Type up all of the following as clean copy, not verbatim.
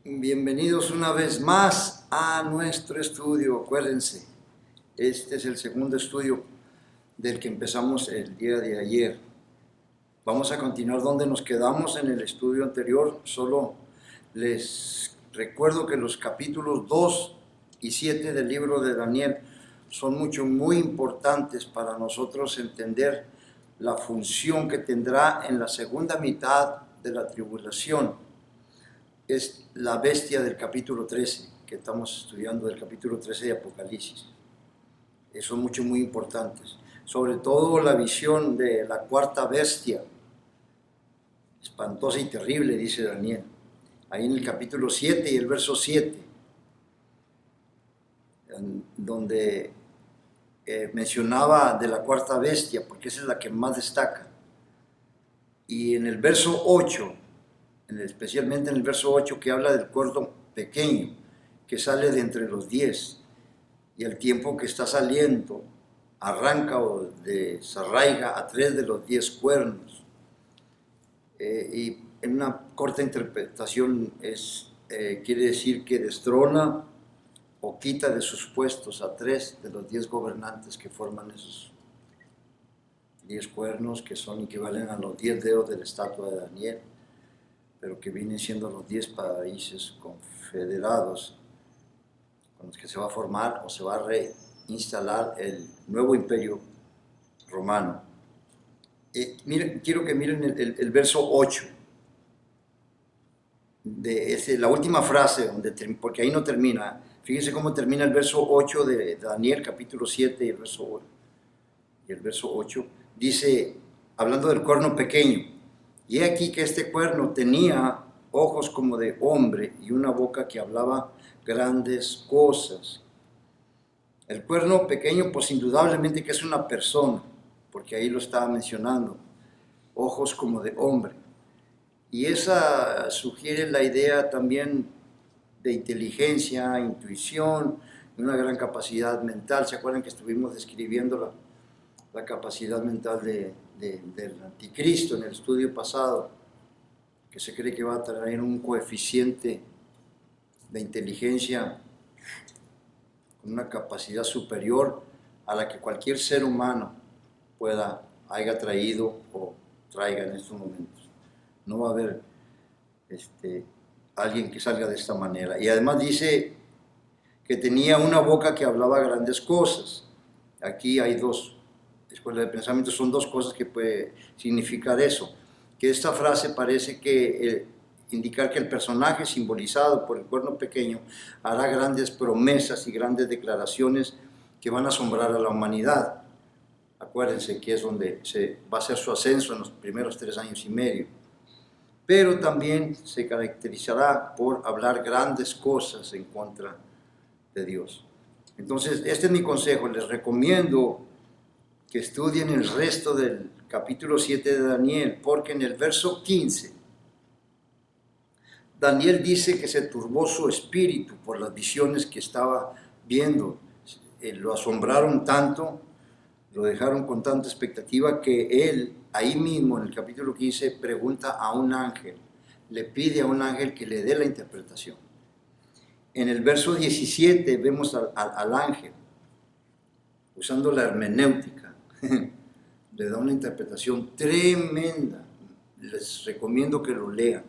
Bienvenidos una vez más a nuestro estudio. Acuérdense, este es el segundo estudio del que empezamos el día de ayer. Vamos a continuar donde nos quedamos en el estudio anterior. Solo les recuerdo que los capítulos 2 y 7 del libro de Daniel son muy importantes para nosotros entender la función que tendrá en la segunda mitad de la tribulación. Es la bestia del capítulo 13, que estamos estudiando del capítulo 13 de Apocalipsis. Son muy importantes. Sobre todo la visión de la cuarta bestia, espantosa y terrible, dice Daniel. Ahí en el capítulo 7 y el verso 7, donde mencionaba de la cuarta bestia, porque esa es la que más destaca. Y en el verso 8, especialmente en el verso 8, que habla del cuerno pequeño que sale de entre los 10, y al tiempo que está saliendo arranca o desarraiga a 3 de los 10 cuernos. Y en una corta interpretación quiere decir que destrona o quita de sus puestos a 3 de los 10 gobernantes que forman esos 10 cuernos, que son equivalen a los 10 dedos de la estatua de Daniel, pero que vienen siendo los 10 países confederados con los que se va a formar o se va a reinstalar el nuevo imperio romano. Quiero que miren el verso 8, la última frase, porque ahí no termina. Fíjense cómo termina el verso 8 de Daniel, capítulo 7 y el verso 8. Dice, hablando del cuerno pequeño, y he aquí que este cuerno tenía ojos como de hombre y una boca que hablaba grandes cosas. El cuerno pequeño, pues indudablemente que es una persona, porque ahí lo estaba mencionando, ojos como de hombre. Y esa sugiere la idea también de inteligencia, intuición, una gran capacidad mental. ¿Se acuerdan que estuvimos describiendo la capacidad mental del anticristo en el estudio pasado, que se cree que va a traer un coeficiente de inteligencia con una capacidad superior a la que cualquier ser humano haya traído o traiga en estos momentos? No va a haber alguien que salga de esta manera. Y además dice que tenía una boca que hablaba grandes cosas. Aquí hay dos escuelas de pensamiento, son dos cosas que puede significar eso. Que esta frase parece que indicar que el personaje simbolizado por el cuerno pequeño hará grandes promesas y grandes declaraciones que van a asombrar a la humanidad. Acuérdense que es donde se va a hacer su ascenso en los primeros 3 años y medio. Pero también se caracterizará por hablar grandes cosas en contra de Dios. Entonces, este es mi consejo. Les recomiendo que estudien el resto del capítulo 7 de Daniel, porque en el verso 15, Daniel dice que se turbó su espíritu por las visiones que estaba viendo. Lo asombraron tanto, lo dejaron con tanta expectativa, que él, ahí mismo en el capítulo 15, pregunta a un ángel, le pide a un ángel que le dé la interpretación. En el verso 17 vemos al ángel usando la hermenéutica, le da una interpretación tremenda. Les recomiendo que lo lean,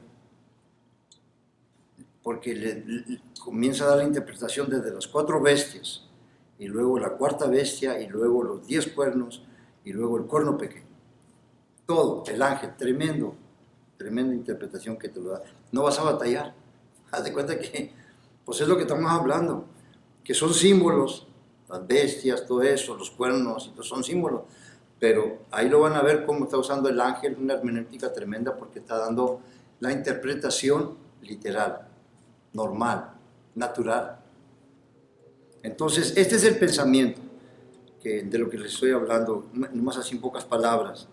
porque le comienza a dar la interpretación desde las 4 bestias, y luego la cuarta bestia, y luego los 10 cuernos, y luego el cuerno pequeño. Todo, el ángel, tremenda interpretación que te lo da. No vas a batallar. Haz de cuenta que, pues es lo que estamos hablando, que son símbolos, las bestias, todo eso, los cuernos, y todo son símbolos. Pero ahí lo van a ver cómo está usando el ángel una hermenéutica tremenda, porque está dando la interpretación literal, normal, natural. Entonces, este es el pensamiento de lo que les estoy hablando, nomás así en pocas palabras.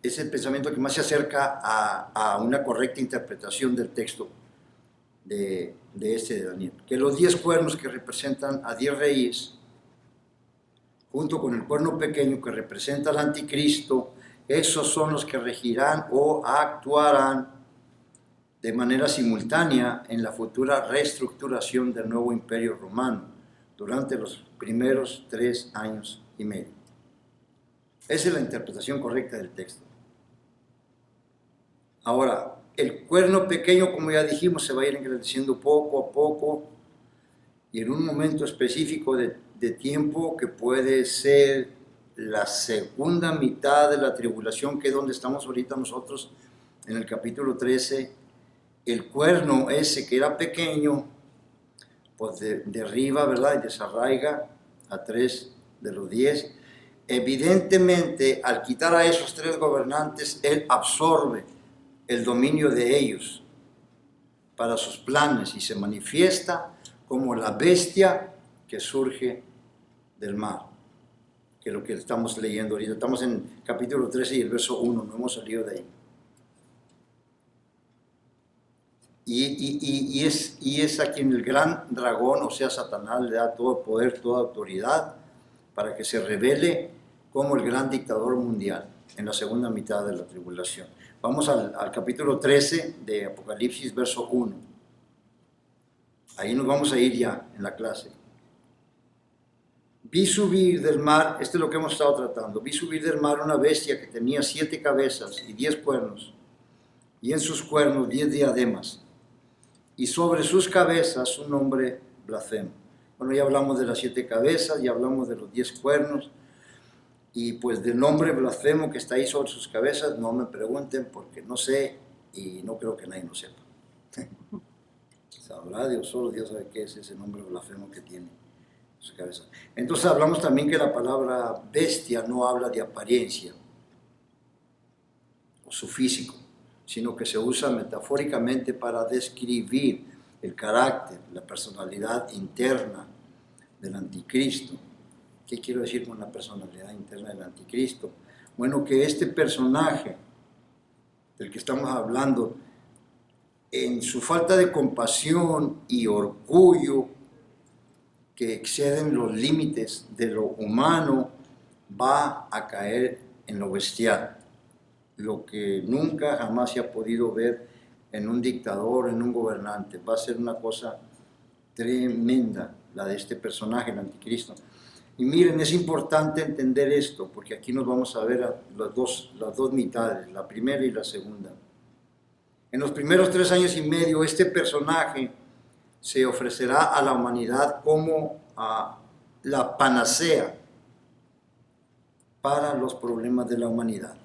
Es el pensamiento que más se acerca a una correcta interpretación del texto de Daniel. Que los 10 cuernos que representan a 10 reyes, junto con el cuerno pequeño que representa al anticristo, esos son los que regirán o actuarán de manera simultánea en la futura reestructuración del nuevo imperio romano durante los primeros 3 años y medio. Esa es la interpretación correcta del texto. Ahora, el cuerno pequeño, como ya dijimos, se va a ir engrandeciendo poco a poco y en un momento específico de tiempo que puede ser la segunda mitad de la tribulación, que es donde estamos ahorita nosotros en el capítulo 13, el cuerno ese que era pequeño, pues derriba, ¿verdad? Y desarraiga a 3 de los 10. Evidentemente, al quitar a esos 3 gobernantes, él absorbe el dominio de ellos para sus planes y se manifiesta como la bestia que surge del mar, que es lo que estamos leyendo ahorita. Estamos en capítulo 13 y el verso 1, no hemos salido de ahí. Y es a quien el gran dragón, o sea, Satanás, le da todo poder, toda autoridad, para que se revele como el gran dictador mundial en la segunda mitad de la tribulación. Vamos al capítulo 13 de Apocalipsis, verso 1. Ahí nos vamos a ir ya en la clase. Vi subir del mar, este es lo que hemos estado tratando, vi subir del mar una bestia que tenía 7 cabezas y 10 cuernos, y en sus cuernos 10 diademas, y sobre sus cabezas un nombre blasfemo. Bueno, ya hablamos de las 7 cabezas, ya hablamos de los 10 cuernos, y pues del nombre blasfemo que está ahí sobre sus cabezas, no me pregunten porque no sé y no creo que nadie lo sepa. Sabrá Dios, solo Dios sabe qué es ese nombre blasfemo que tiene en sus cabezas. Entonces hablamos también que la palabra bestia no habla de apariencia o su físico, sino que se usa metafóricamente para describir el carácter, la personalidad interna del anticristo. ¿Qué quiero decir con la personalidad interna del anticristo? Bueno, que este personaje del que estamos hablando, en su falta de compasión y orgullo que exceden los límites de lo humano, va a caer en lo bestial, lo que nunca jamás se ha podido ver en un dictador, en un gobernante. Va a ser una cosa tremenda la de este personaje, el anticristo. Y miren, es importante entender esto, porque aquí nos vamos a ver las dos mitades, la primera y la segunda. En los primeros 3 años y medio, este personaje se ofrecerá a la humanidad como la panacea para los problemas de la humanidad.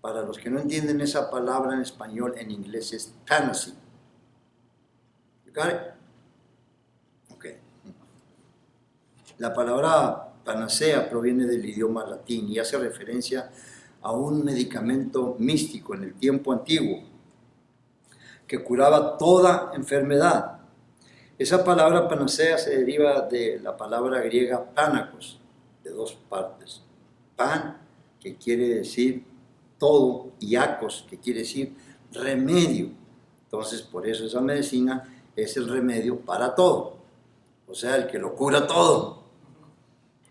Para los que no entienden esa palabra en español, en inglés es panacea. You got it? Okay. La palabra panacea proviene del idioma latín y hace referencia a un medicamento místico en el tiempo antiguo que curaba toda enfermedad. Esa palabra panacea se deriva de la palabra griega pánacos, de 2 partes. Pan, que quiere decir todo, y acos, que quiere decir remedio. Entonces, por eso esa medicina es el remedio para todo. O sea, el que lo cura todo.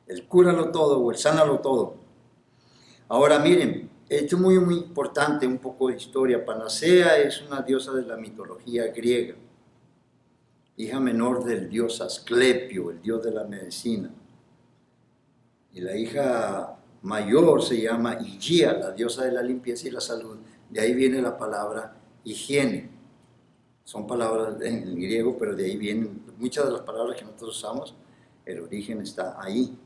El cúralo todo o el sánalo todo. Ahora miren, esto es muy, muy importante, un poco de historia. Panacea es una diosa de la mitología griega, hija menor del dios Asclepio, el dios de la medicina. Y la hija mayor se llama Higia, la diosa de la limpieza y la salud. De ahí viene la palabra higiene. Son palabras en griego, pero de ahí vienen muchas de las palabras que nosotros usamos. El origen está ahí.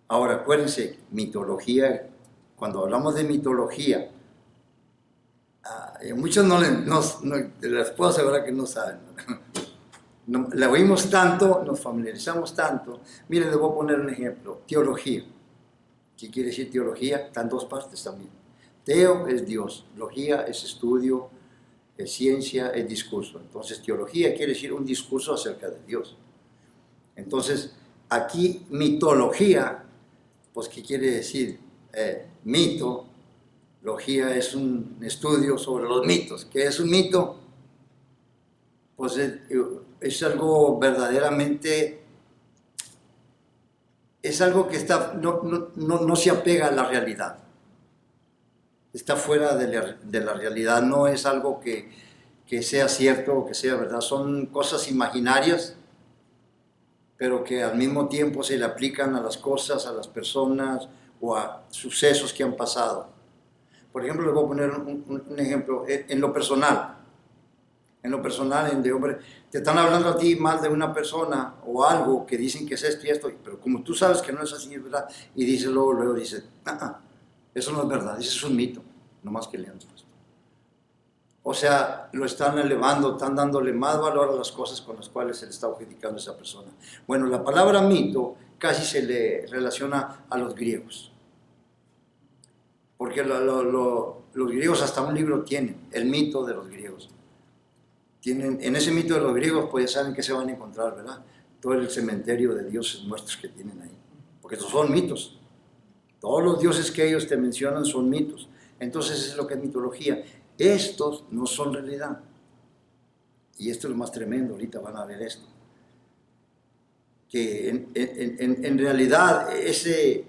Ahora, acuérdense, mitología, cuando hablamos de mitología, muchos les puedo asegurar que no saben. No, la oímos tanto, nos familiarizamos tanto. Miren, les voy a poner un ejemplo. Teología. ¿Qué quiere decir teología? Está en 2 partes también. Teo es Dios, logía es estudio, es ciencia, es discurso. Entonces, teología quiere decir un discurso acerca de Dios. Entonces, aquí mitología, pues, ¿qué quiere decir? Mito, logía es un estudio sobre los mitos. ¿Qué es un mito? Pues es algo verdaderamente, es algo que no se apega a la realidad. Está fuera de la realidad, no es algo que que sea cierto o que sea verdad. Son cosas imaginarias, pero que al mismo tiempo se le aplican a las cosas, a las personas o a sucesos que han pasado. Por ejemplo, les voy a poner un ejemplo en lo personal. En lo personal, hombre, te están hablando a ti mal de una persona o algo que dicen que es esto y esto, pero como tú sabes que no es así, es verdad, y dices luego dices, eso no es verdad, eso es un mito, nomás que le han puesto. O sea, lo están elevando, están dándole más valor a las cosas con las cuales se le está objetivando a esa persona. Bueno, la palabra mito casi se le relaciona a los griegos, porque los griegos hasta un libro tienen, el mito de los griegos. En ese mito de los griegos, pues ya saben que se van a encontrar, ¿verdad? Todo el cementerio de dioses muertos que tienen ahí, porque esos son mitos. Todos los dioses que ellos te mencionan son mitos. Entonces es lo que es mitología. Estos no son realidad. Y esto es lo más tremendo, ahorita van a ver esto. Que en realidad ese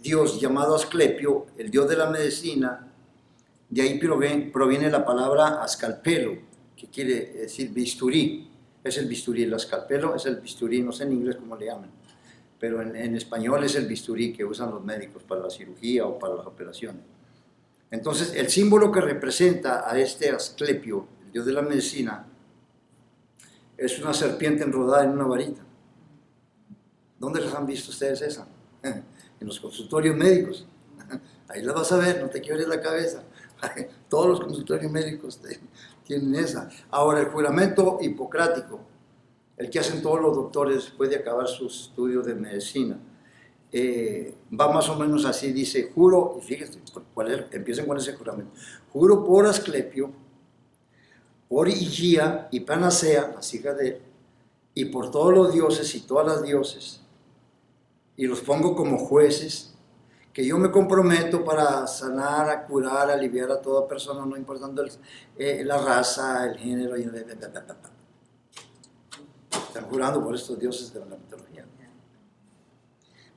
dios llamado Asclepio, el dios de la medicina, de ahí proviene la palabra ascalpelo, que quiere decir bisturí. Es el bisturí, el ascalpelo es el bisturí, no sé en inglés cómo le llaman, pero en español es el bisturí que usan los médicos para la cirugía o para las operaciones. Entonces, el símbolo que representa a este Asclepio, el dios de la medicina, es una serpiente enrodada en una varita. ¿Dónde las han visto ustedes esa? En los consultorios médicos. Ahí la vas a ver, no te quiebres la cabeza. Todos los consultorios médicos tienen esa. Ahora, el juramento hipocrático, el que hacen todos los doctores después de acabar sus estudios de medicina, va más o menos así, dice, juro, y fíjense, empiecen con ese juramento, juro por Asclepio, por Higia y Panacea, las hijas de él, y por todos los dioses y todas las dioses, y los pongo como jueces, que yo me comprometo para sanar, a curar, a aliviar a toda persona, no importando la raza, el género, y están jurando por estos dioses de la mitología.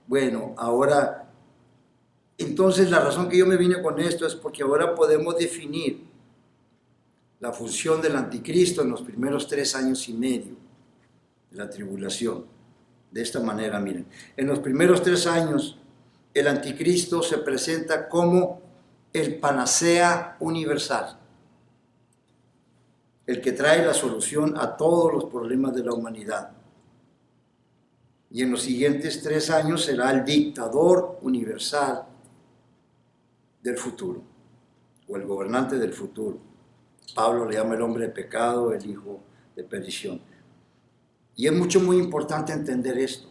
Bueno, ahora, entonces la razón que yo me vine con esto es porque ahora podemos definir la función del anticristo en los primeros 3 años y medio de la tribulación. De esta manera, miren, en los primeros 3 años, el anticristo se presenta como el panacea universal, el que trae la solución a todos los problemas de la humanidad. Y en los siguientes 3 años será el dictador universal del futuro, o el gobernante del futuro. Pablo le llama el hombre de pecado, el hijo de perdición. Y es muy importante entender esto,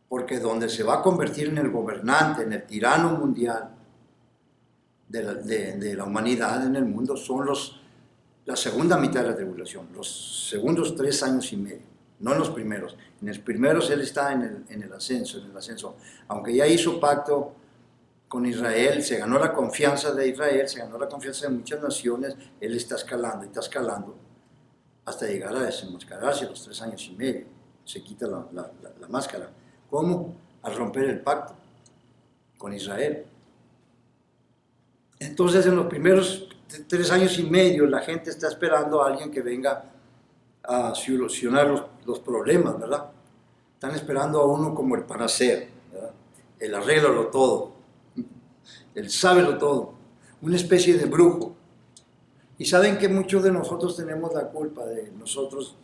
porque donde se va a convertir en el gobernante, en el tirano mundial de la humanidad en el mundo, son la segunda mitad de la tribulación, los segundos 3 años y medio. No en los primeros. En los primeros él está en el ascenso. Aunque ya hizo pacto con Israel, se ganó la confianza de Israel, se ganó la confianza de muchas naciones, él está escalando, hasta llegar a desenmascararse a los 3 años y medio. Se quita la máscara. ¿Cómo? Al romper el pacto con Israel. Entonces, en los primeros 3 años y medio, la gente está esperando a alguien que venga a solucionar los problemas, ¿verdad? Están esperando a uno como el panacea, ¿verdad? El arréglalo todo, el sábelo todo, una especie de brujo. Y saben que muchos de nosotros tenemos la culpa de nosotros,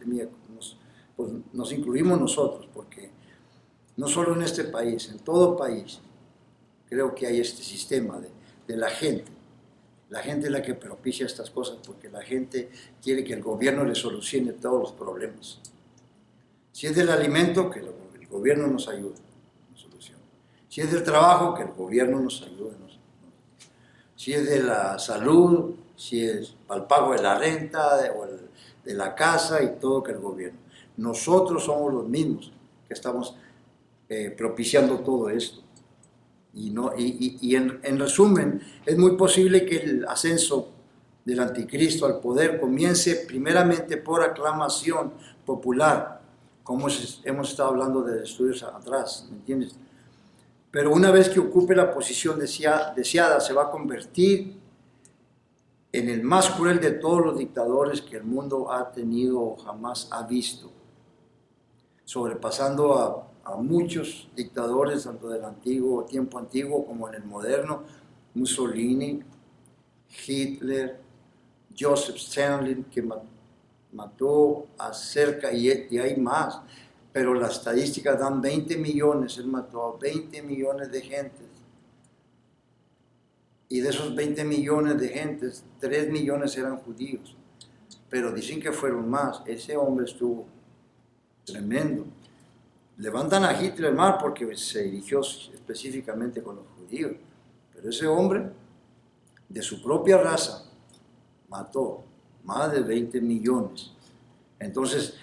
pues nos incluimos nosotros, porque no solo en este país, en todo país, creo que hay este sistema de la gente. La gente es la que propicia estas cosas porque la gente quiere que el gobierno le solucione todos los problemas. Si es del alimento, que el gobierno nos ayude, nos solucione. Si es del trabajo, que el gobierno nos ayude. Si es de la salud, si es para el pago de la renta o de la casa y todo, que el gobierno. Nosotros somos los mismos que estamos propiciando todo esto. Y en resumen, es muy posible que el ascenso del anticristo al poder comience primeramente por aclamación popular, como hemos estado hablando de estudios atrás, ¿me entiendes? Pero una vez que ocupe la posición deseada, se va a convertir en el más cruel de todos los dictadores que el mundo ha tenido o jamás ha visto, sobrepasando a muchos dictadores, tanto del antiguo, tiempo antiguo como en el moderno, Mussolini, Hitler, Joseph Stalin, que mató a cerca, y hay más, pero las estadísticas dan 20 millones, él mató a 20 millones de gentes. Y de esos 20 millones de gentes, 3 millones eran judíos, pero dicen que fueron más. Ese hombre estuvo tremendo. Levantan a Hitler mal porque se dirigió específicamente con los judíos, pero ese hombre, de su propia raza, mató más de 20 millones. Entonces,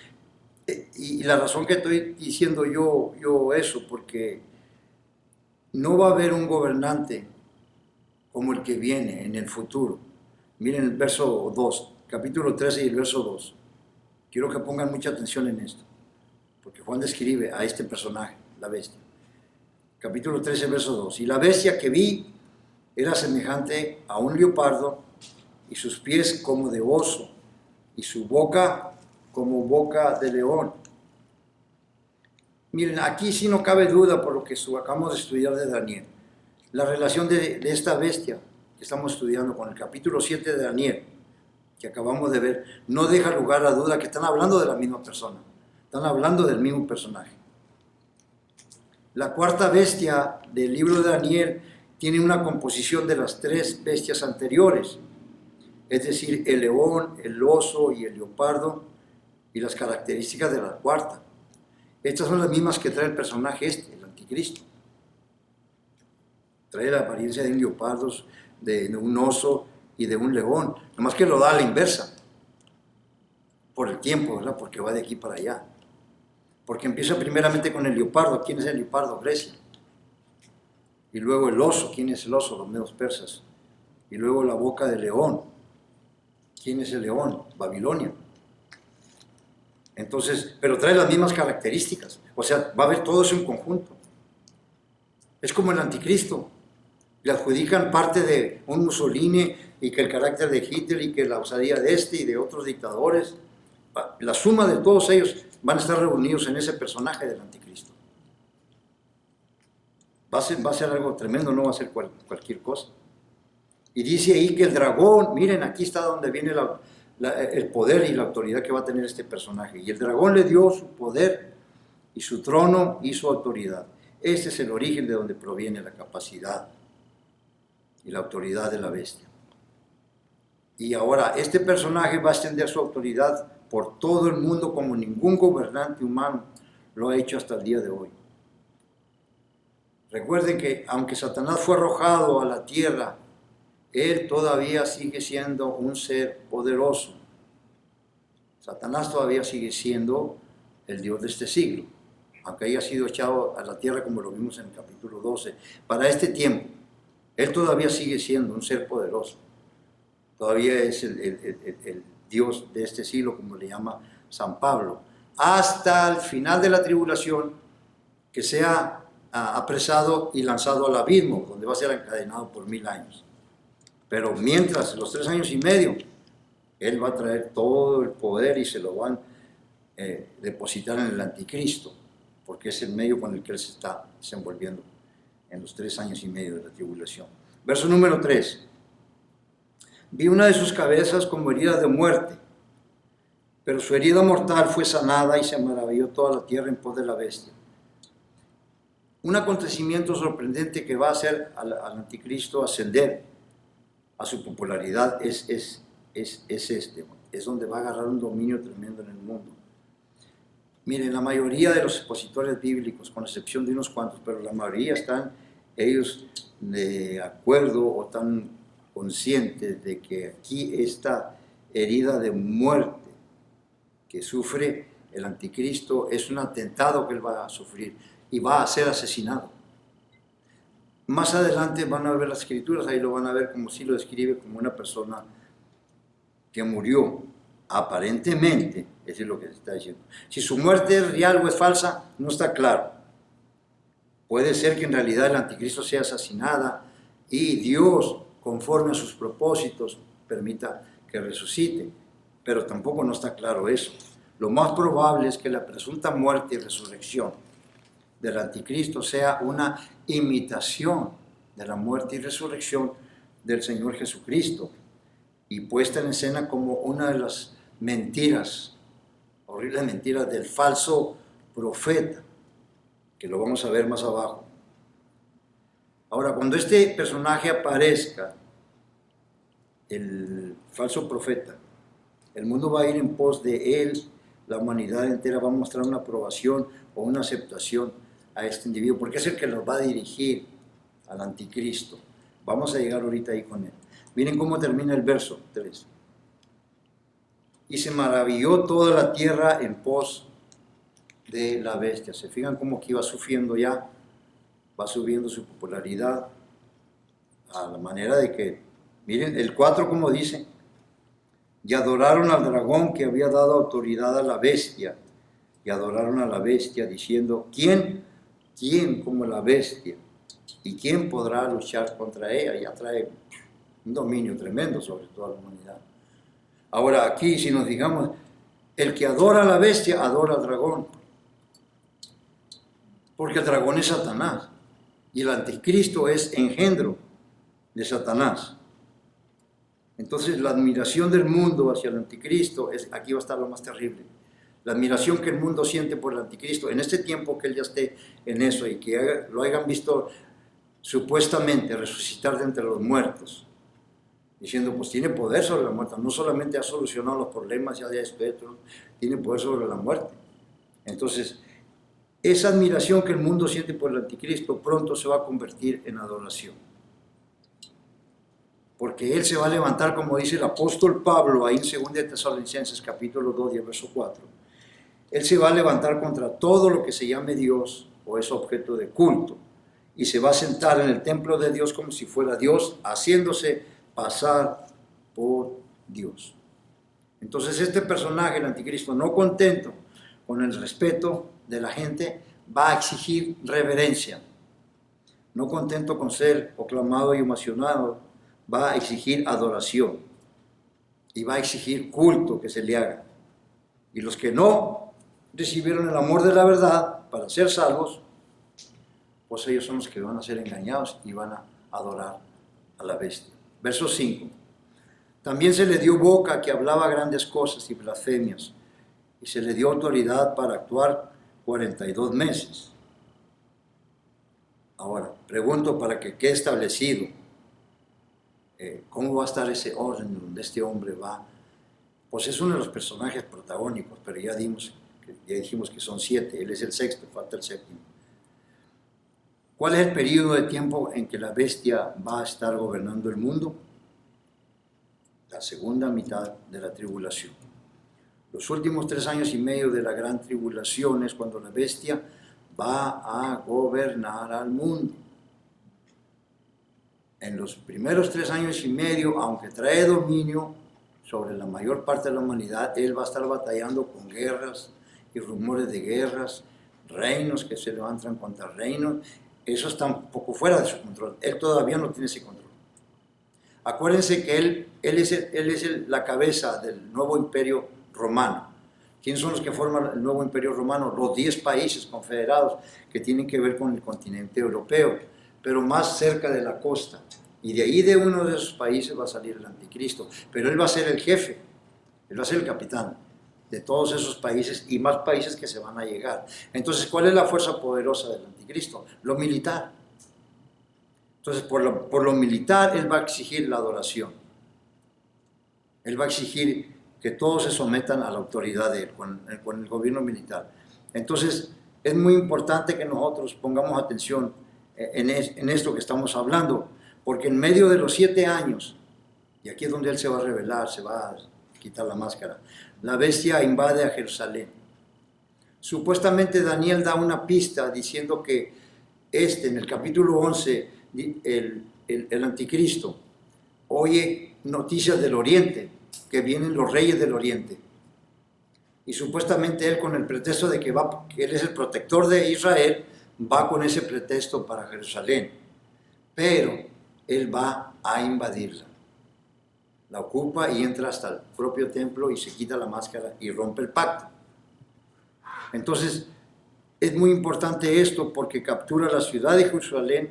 y la razón que estoy diciendo yo eso, porque no va a haber un gobernante como el que viene en el futuro. Miren el verso 2, capítulo 13 y el verso 2. Quiero que pongan mucha atención en esto, porque Juan describe a este personaje, la bestia. Capítulo 13, verso 2. Y la bestia que vi era semejante a un leopardo, y sus pies como de oso, y su boca como boca de león. Miren, aquí sí no cabe duda por lo que acabamos de estudiar de Daniel. La relación de esta bestia que estamos estudiando con el capítulo 7 de Daniel, que acabamos de ver, no deja lugar a duda que están hablando de la misma persona, están hablando del mismo personaje. La cuarta bestia del libro de Daniel tiene una composición de las 3 bestias anteriores, es decir, el león, el oso y el leopardo, y las características de la cuarta. Estas son las mismas que trae el personaje el anticristo. Trae la apariencia de un leopardo, de un oso y de un león, nomás que lo da a la inversa, por el tiempo, ¿verdad? Porque va de aquí para allá. Porque empieza primeramente con el leopardo. ¿Quién es el leopardo? Grecia. Y luego el oso. ¿Quién es el oso? Los medos persas. Y luego la boca del león. ¿Quién es el león? Babilonia. Entonces, pero trae las mismas características. O sea, va a haber todo eso en conjunto. Es como el anticristo. Le adjudican parte de un Mussolini y que el carácter de Hitler y que la osadía de este y de otros dictadores. La suma de todos ellos van a estar reunidos en ese personaje del anticristo. Va a ser algo tremendo, no va a ser cualquier cosa. Y dice ahí que el dragón, miren, aquí está donde viene el poder y la autoridad que va a tener este personaje. Y el dragón le dio su poder y su trono y su autoridad. Este es el origen de donde proviene la capacidad y la autoridad de la bestia. Y ahora este personaje va a extender su autoridad por todo el mundo como ningún gobernante humano lo ha hecho hasta el día de hoy. Recuerden que aunque Satanás fue arrojado a la tierra, él todavía sigue siendo un ser poderoso. Satanás todavía sigue siendo el Dios de este siglo, aunque haya sido echado a la tierra como lo vimos en el capítulo 12. Para este tiempo, él todavía sigue siendo un ser poderoso. Todavía es el Dios de este siglo, como le llama San Pablo, hasta el final de la tribulación, que sea apresado y lanzado al abismo, donde va a ser encadenado por 1000 años. Pero mientras, los 3 años y medio, él va a traer todo el poder y se lo van a depositar en el anticristo, porque es el medio con el que él se está desenvolviendo en los 3 años y medio de la tribulación. Verso número 3. Vi una de sus cabezas como herida de muerte, pero su herida mortal fue sanada y se maravilló toda la tierra en pos de la bestia. Un acontecimiento sorprendente que va a hacer al anticristo ascender a su popularidad es donde va a agarrar un dominio tremendo en el mundo. Miren, la mayoría de los expositores bíblicos, con excepción de unos cuantos, pero la mayoría están ellos de acuerdo o tan conscientes de que aquí esta herida de muerte que sufre el anticristo es un atentado que él va a sufrir y va a ser asesinado. Más adelante van a ver las escrituras, ahí lo van a ver como si lo describe como una persona que murió aparentemente, eso es lo que se está diciendo. Si su muerte es real o es falsa, no está claro. Puede ser que en realidad el anticristo sea asesinada y Dios, conforme a sus propósitos, permita que resucite, pero tampoco no está claro eso. Lo más probable es que la presunta muerte y resurrección del anticristo sea una imitación de la muerte y resurrección del Señor Jesucristo y puesta en escena como una de las mentiras, horribles mentiras del falso profeta, que lo vamos a ver más abajo. Ahora, cuando este personaje aparezca, el falso profeta, el mundo va a ir en pos de él, la humanidad entera va a mostrar una aprobación o una aceptación a este individuo, porque es el que los va a dirigir al anticristo. Vamos a llegar ahorita ahí con él. Miren cómo termina el verso 3. Y se maravilló toda la tierra en pos de la bestia. ¿Se fijan cómo que iba sufriendo ya? Va subiendo su popularidad a la manera de que, miren, el 4 como dice, y adoraron al dragón que había dado autoridad a la bestia, y adoraron a la bestia diciendo, ¿quién como la bestia? ¿Y quién podrá luchar contra ella? Ya trae un dominio tremendo sobre toda la humanidad. Ahora aquí, si nos fijamos, el que adora a la bestia, adora al dragón, porque el dragón es Satanás, y el anticristo es engendro de Satanás. Entonces la admiración del mundo hacia el anticristo, aquí va a estar lo más terrible. La admiración que el mundo siente por el anticristo, en este tiempo que él ya esté en eso y que lo hayan visto supuestamente resucitar de entre los muertos, diciendo pues tiene poder sobre la muerte, no solamente ha solucionado los problemas ya de esto, tiene poder sobre la muerte. Entonces, esa admiración que el mundo siente por el anticristo pronto se va a convertir en adoración. Porque él se va a levantar, como dice el apóstol Pablo, ahí en 2 Tesalonicenses capítulo 2 y el verso 4. Él se va a levantar contra todo lo que se llame Dios o es objeto de culto. Y se va a sentar en el templo de Dios como si fuera Dios, haciéndose pasar por Dios. Entonces este personaje, el anticristo, no contento con el respeto de la gente, va a exigir reverencia. No contento con ser proclamado y ovacionado, va a exigir adoración y va a exigir culto que se le haga. Y los que no recibieron el amor de la verdad para ser salvos, pues ellos son los que van a ser engañados y van a adorar a la bestia. Verso 5. También se le dio boca que hablaba grandes cosas y blasfemias, y se le dio autoridad para actuar 42 meses. Ahora, pregunto para que quede establecido, ¿cómo va a estar ese orden donde este hombre va? Pues es uno de los personajes protagónicos, pero ya dijimos que son 7, él es el sexto, falta el séptimo. ¿Cuál es el periodo de tiempo en que la bestia va a estar gobernando el mundo? La segunda mitad de la tribulación. Los últimos 3 años y medio de la gran tribulación es cuando la bestia va a gobernar al mundo. En los primeros 3 años y medio, aunque trae dominio sobre la mayor parte de la humanidad, él va a estar batallando con guerras y rumores de guerras, reinos que se levantan contra reinos. Eso está un poco fuera de su control. Él todavía no tiene ese control. Acuérdense que él es la cabeza del nuevo imperio romano. ¿Quiénes son los que forman el nuevo imperio romano? Los 10 países confederados que tienen que ver con el continente europeo, pero más cerca de la costa. Y de ahí de uno de esos países va a salir el anticristo. Pero él va a ser el jefe, él va a ser el capitán de todos esos países y más países que se van a llegar. Entonces, ¿cuál es la fuerza poderosa del anticristo? Lo militar. Entonces, por lo militar, él va a exigir la adoración. Él va a exigir que todos se sometan a la autoridad de él, con el gobierno militar. Entonces, es muy importante que nosotros pongamos atención en esto que estamos hablando, porque en medio de los 7 años, y aquí es donde él se va a revelar, se va a quitar la máscara, la bestia invade a Jerusalén. Supuestamente Daniel da una pista diciendo que en el capítulo 11, el anticristo oye noticias del oriente, que vienen los reyes del oriente. Y supuestamente él, con el pretexto de que él es el protector de Israel, va con ese pretexto para Jerusalén. Pero él va a invadirla. la ocupa y entra hasta el propio templo y se quita la máscara y rompe el pacto. Entonces, es muy importante esto porque captura la ciudad de Jerusalén,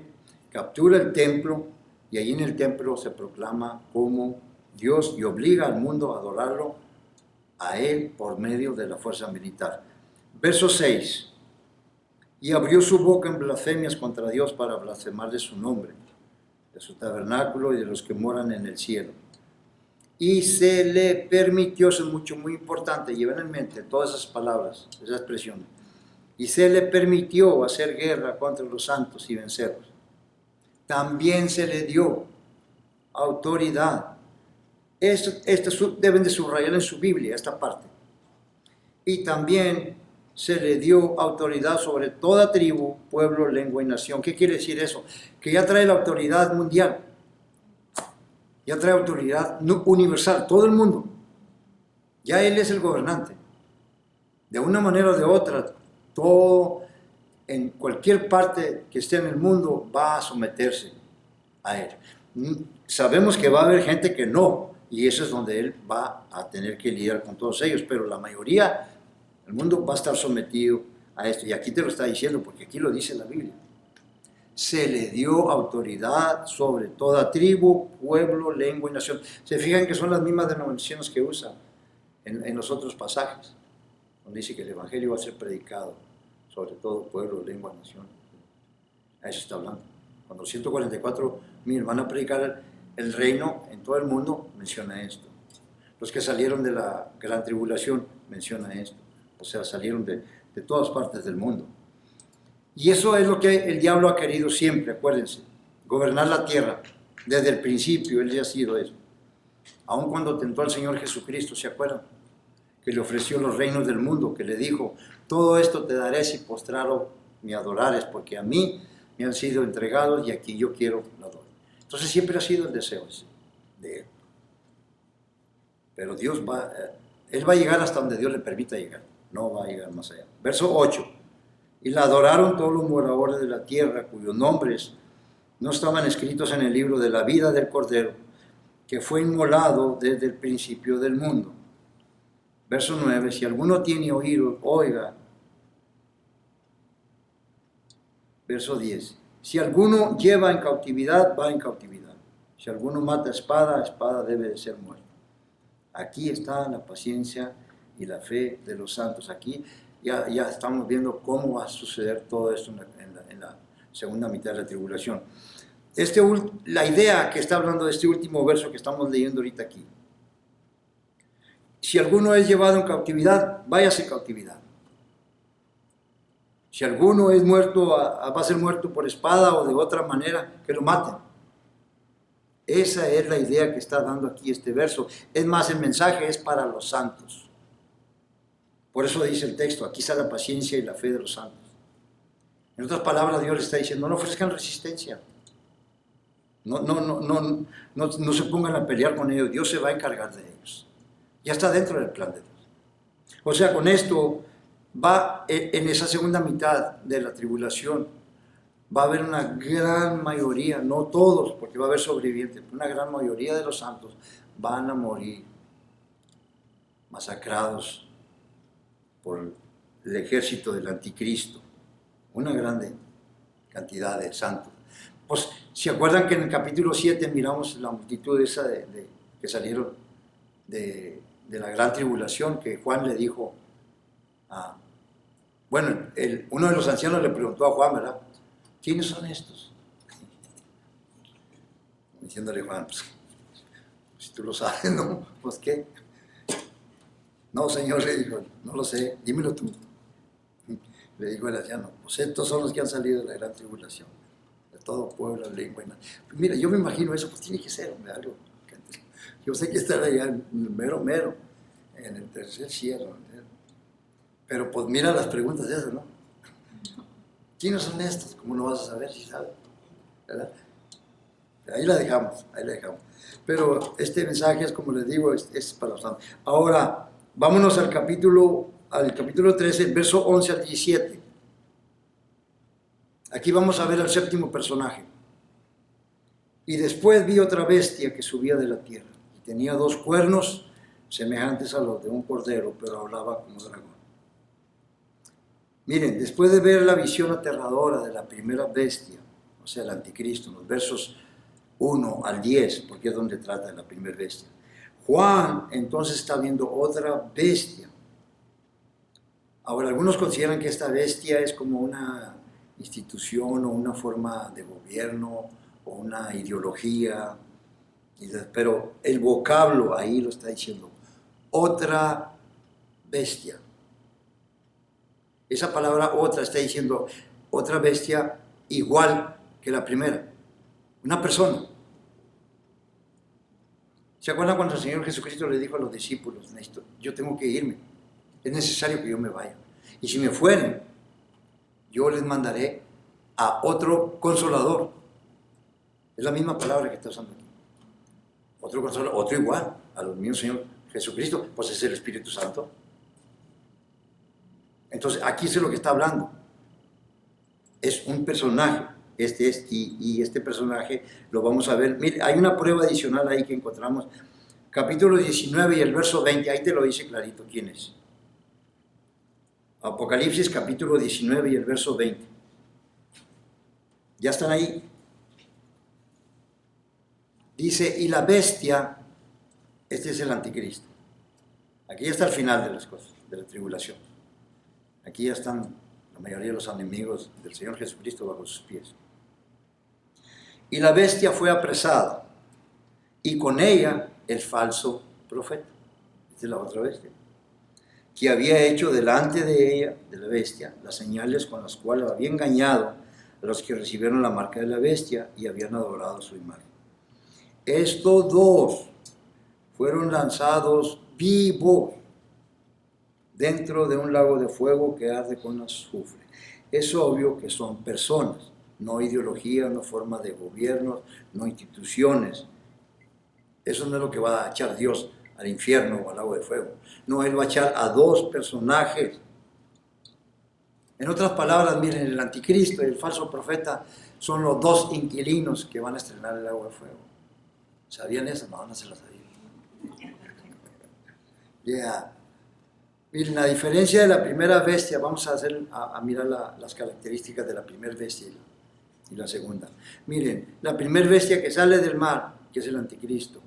captura el templo y allí en el templo se proclama como Dios y obliga al mundo a adorarlo a él por medio de la fuerza militar. Verso 6. Y abrió su boca en blasfemias contra Dios para blasfemar de su nombre, de su tabernáculo y de los que moran en el cielo. Y se le permitió, eso es muy importante, lleven en mente todas esas palabras, esas expresiones. Y se le permitió hacer guerra contra los santos y vencerlos. También se le dio autoridad. Esto deben de subrayar en su Biblia, esta parte. Y también se le dio autoridad sobre toda tribu, pueblo, lengua y nación. ¿Qué quiere decir eso? Que ya trae la autoridad mundial. Ya trae autoridad universal, todo el mundo. Ya Él es el gobernante. De una manera o de otra, todo, en cualquier parte que esté en el mundo, va a someterse a Él. Sabemos que va a haber gente que no, y eso es donde Él va a tener que lidiar con todos ellos, pero la mayoría, el mundo va a estar sometido a esto. Y aquí te lo está diciendo, porque aquí lo dice la Biblia. Se le dio autoridad sobre toda tribu, pueblo, lengua y nación. Se fijan que son las mismas denominaciones que usa en los otros pasajes, donde dice que el Evangelio va a ser predicado sobre todo pueblo, lengua, nación. A eso está hablando. Cuando 144,000 van a predicar el reino en todo el mundo, menciona esto. Los que salieron de la gran tribulación, menciona esto. O sea, salieron de todas partes del mundo. Y eso es lo que el diablo ha querido siempre, acuérdense. Gobernar la tierra. Desde el principio, él ya ha sido eso. Aun cuando tentó al Señor Jesucristo, ¿se acuerdan? Que le ofreció los reinos del mundo, que le dijo, todo esto te daré si postrado me adorares, porque a mí me han sido entregados y aquí yo quiero la adorar. Entonces siempre ha sido el deseo ese de él. Pero él va a llegar hasta donde Dios le permita llegar, no va a llegar más allá. Verso 8. Y la adoraron todos los moradores de la tierra, cuyos nombres no estaban escritos en el libro de la vida del Cordero, que fue inmolado desde el principio del mundo. Verso 9. Si alguno tiene oído, oiga. Verso 10. Si alguno lleva en cautividad, va en cautividad. Si alguno mata espada, espada debe de ser muerta. Aquí está la paciencia y la fe de los santos. Aquí ya estamos viendo cómo va a suceder todo esto en la segunda mitad de la tribulación. La idea que está hablando de este último verso que estamos leyendo ahorita aquí. Si alguno es llevado en cautividad, váyase en cautividad. Si alguno es muerto, va a ser muerto por espada o de otra manera, que lo maten. Esa es la idea que está dando aquí este verso. Es más, el mensaje es para los santos. Por eso dice el texto, aquí está la paciencia y la fe de los santos. En otras palabras, Dios le está diciendo, no ofrezcan resistencia. No se pongan a pelear con ellos, Dios se va a encargar de ellos. Ya está dentro del plan de Dios. O sea, con esto va en esa segunda mitad de la tribulación, va a haber una gran mayoría, no todos, porque va a haber sobrevivientes, una gran mayoría de los santos van a morir masacrados por el ejército del anticristo, una grande cantidad de santos. Pues, ¿se acuerdan que en el capítulo 7 miramos la multitud esa que salieron de la gran tribulación, que Juan le dijo uno de los ancianos le preguntó a Juan, ¿verdad? ¿Quiénes son estos? Diciéndole Juan, pues, si tú lo sabes, ¿no? Pues, ¿qué? No, Señor, le dijo, no lo sé, dímelo tú. Le dijo el anciano, pues estos son los que han salido de la gran tribulación, de todo pueblo, lengua y nada. Pues mira, yo me imagino eso, pues tiene que ser, hombre, algo. Yo sé que estará allá en el mero, en el tercer cielo. Pero pues mira las preguntas de esas, ¿no? ¿Quiénes son estos? ¿Cómo no vas a saber si sabes? ¿Verdad? Ahí la dejamos. Pero este mensaje es, como les digo, es para los santos. Ahora, vámonos al capítulo 13, verso 11 al 17. Aquí vamos a ver al séptimo personaje. Y después vi otra bestia que subía de la tierra y tenía 2 cuernos semejantes a los de un cordero, pero hablaba como dragón. Miren, después de ver la visión aterradora de la primera bestia, o sea, el anticristo, en los versos 1 al 10, porque es donde trata de la primera bestia, Juan entonces está viendo otra bestia. Ahora, algunos consideran que esta bestia es como una institución o una forma de gobierno o una ideología, pero el vocablo ahí lo está diciendo, otra bestia. Esa palabra otra está diciendo otra bestia igual que la primera, una persona. ¿Se acuerdan cuando el Señor Jesucristo le dijo a los discípulos, yo tengo que irme, es necesario que yo me vaya? Y si me fueren, yo les mandaré a otro consolador. Es la misma palabra que está usando aquí. Otro consolador, otro igual, a los mismos Señor Jesucristo, pues es el Espíritu Santo. Entonces, aquí es lo que está hablando. Es un personaje, y este personaje lo vamos a ver. Mire, hay una prueba adicional ahí que encontramos, capítulo 19 y el verso 20, ahí te lo dice clarito quién es. Apocalipsis capítulo 19 y el verso 20. ¿Ya están ahí? Dice, y la bestia, este es el anticristo. Aquí ya está el final de las cosas, de la tribulación. Aquí ya están la mayoría de los enemigos del Señor Jesucristo bajo sus pies. Y la bestia fue apresada, y con ella el falso profeta. Esta es la otra bestia. Que había hecho delante de ella, de la bestia, las señales con las cuales había engañado a los que recibieron la marca de la bestia y habían adorado su imagen. Estos 2 fueron lanzados vivos dentro de un lago de fuego que arde con azufre. Es obvio que son personas, no ideología, no forma de gobierno, no instituciones. Eso no es lo que va a echar Dios al infierno o al lago de fuego. No, Él va a echar a 2 personajes. En otras palabras, miren, el anticristo y el falso profeta son los 2 inquilinos que van a estrenar el lago de fuego. ¿Sabían eso? No se lo sabían. Yeah. Miren, la diferencia de la primera bestia, vamos a mirar las características de la primera bestia y la segunda. Miren, la primera bestia que sale del mar, que es el anticristo,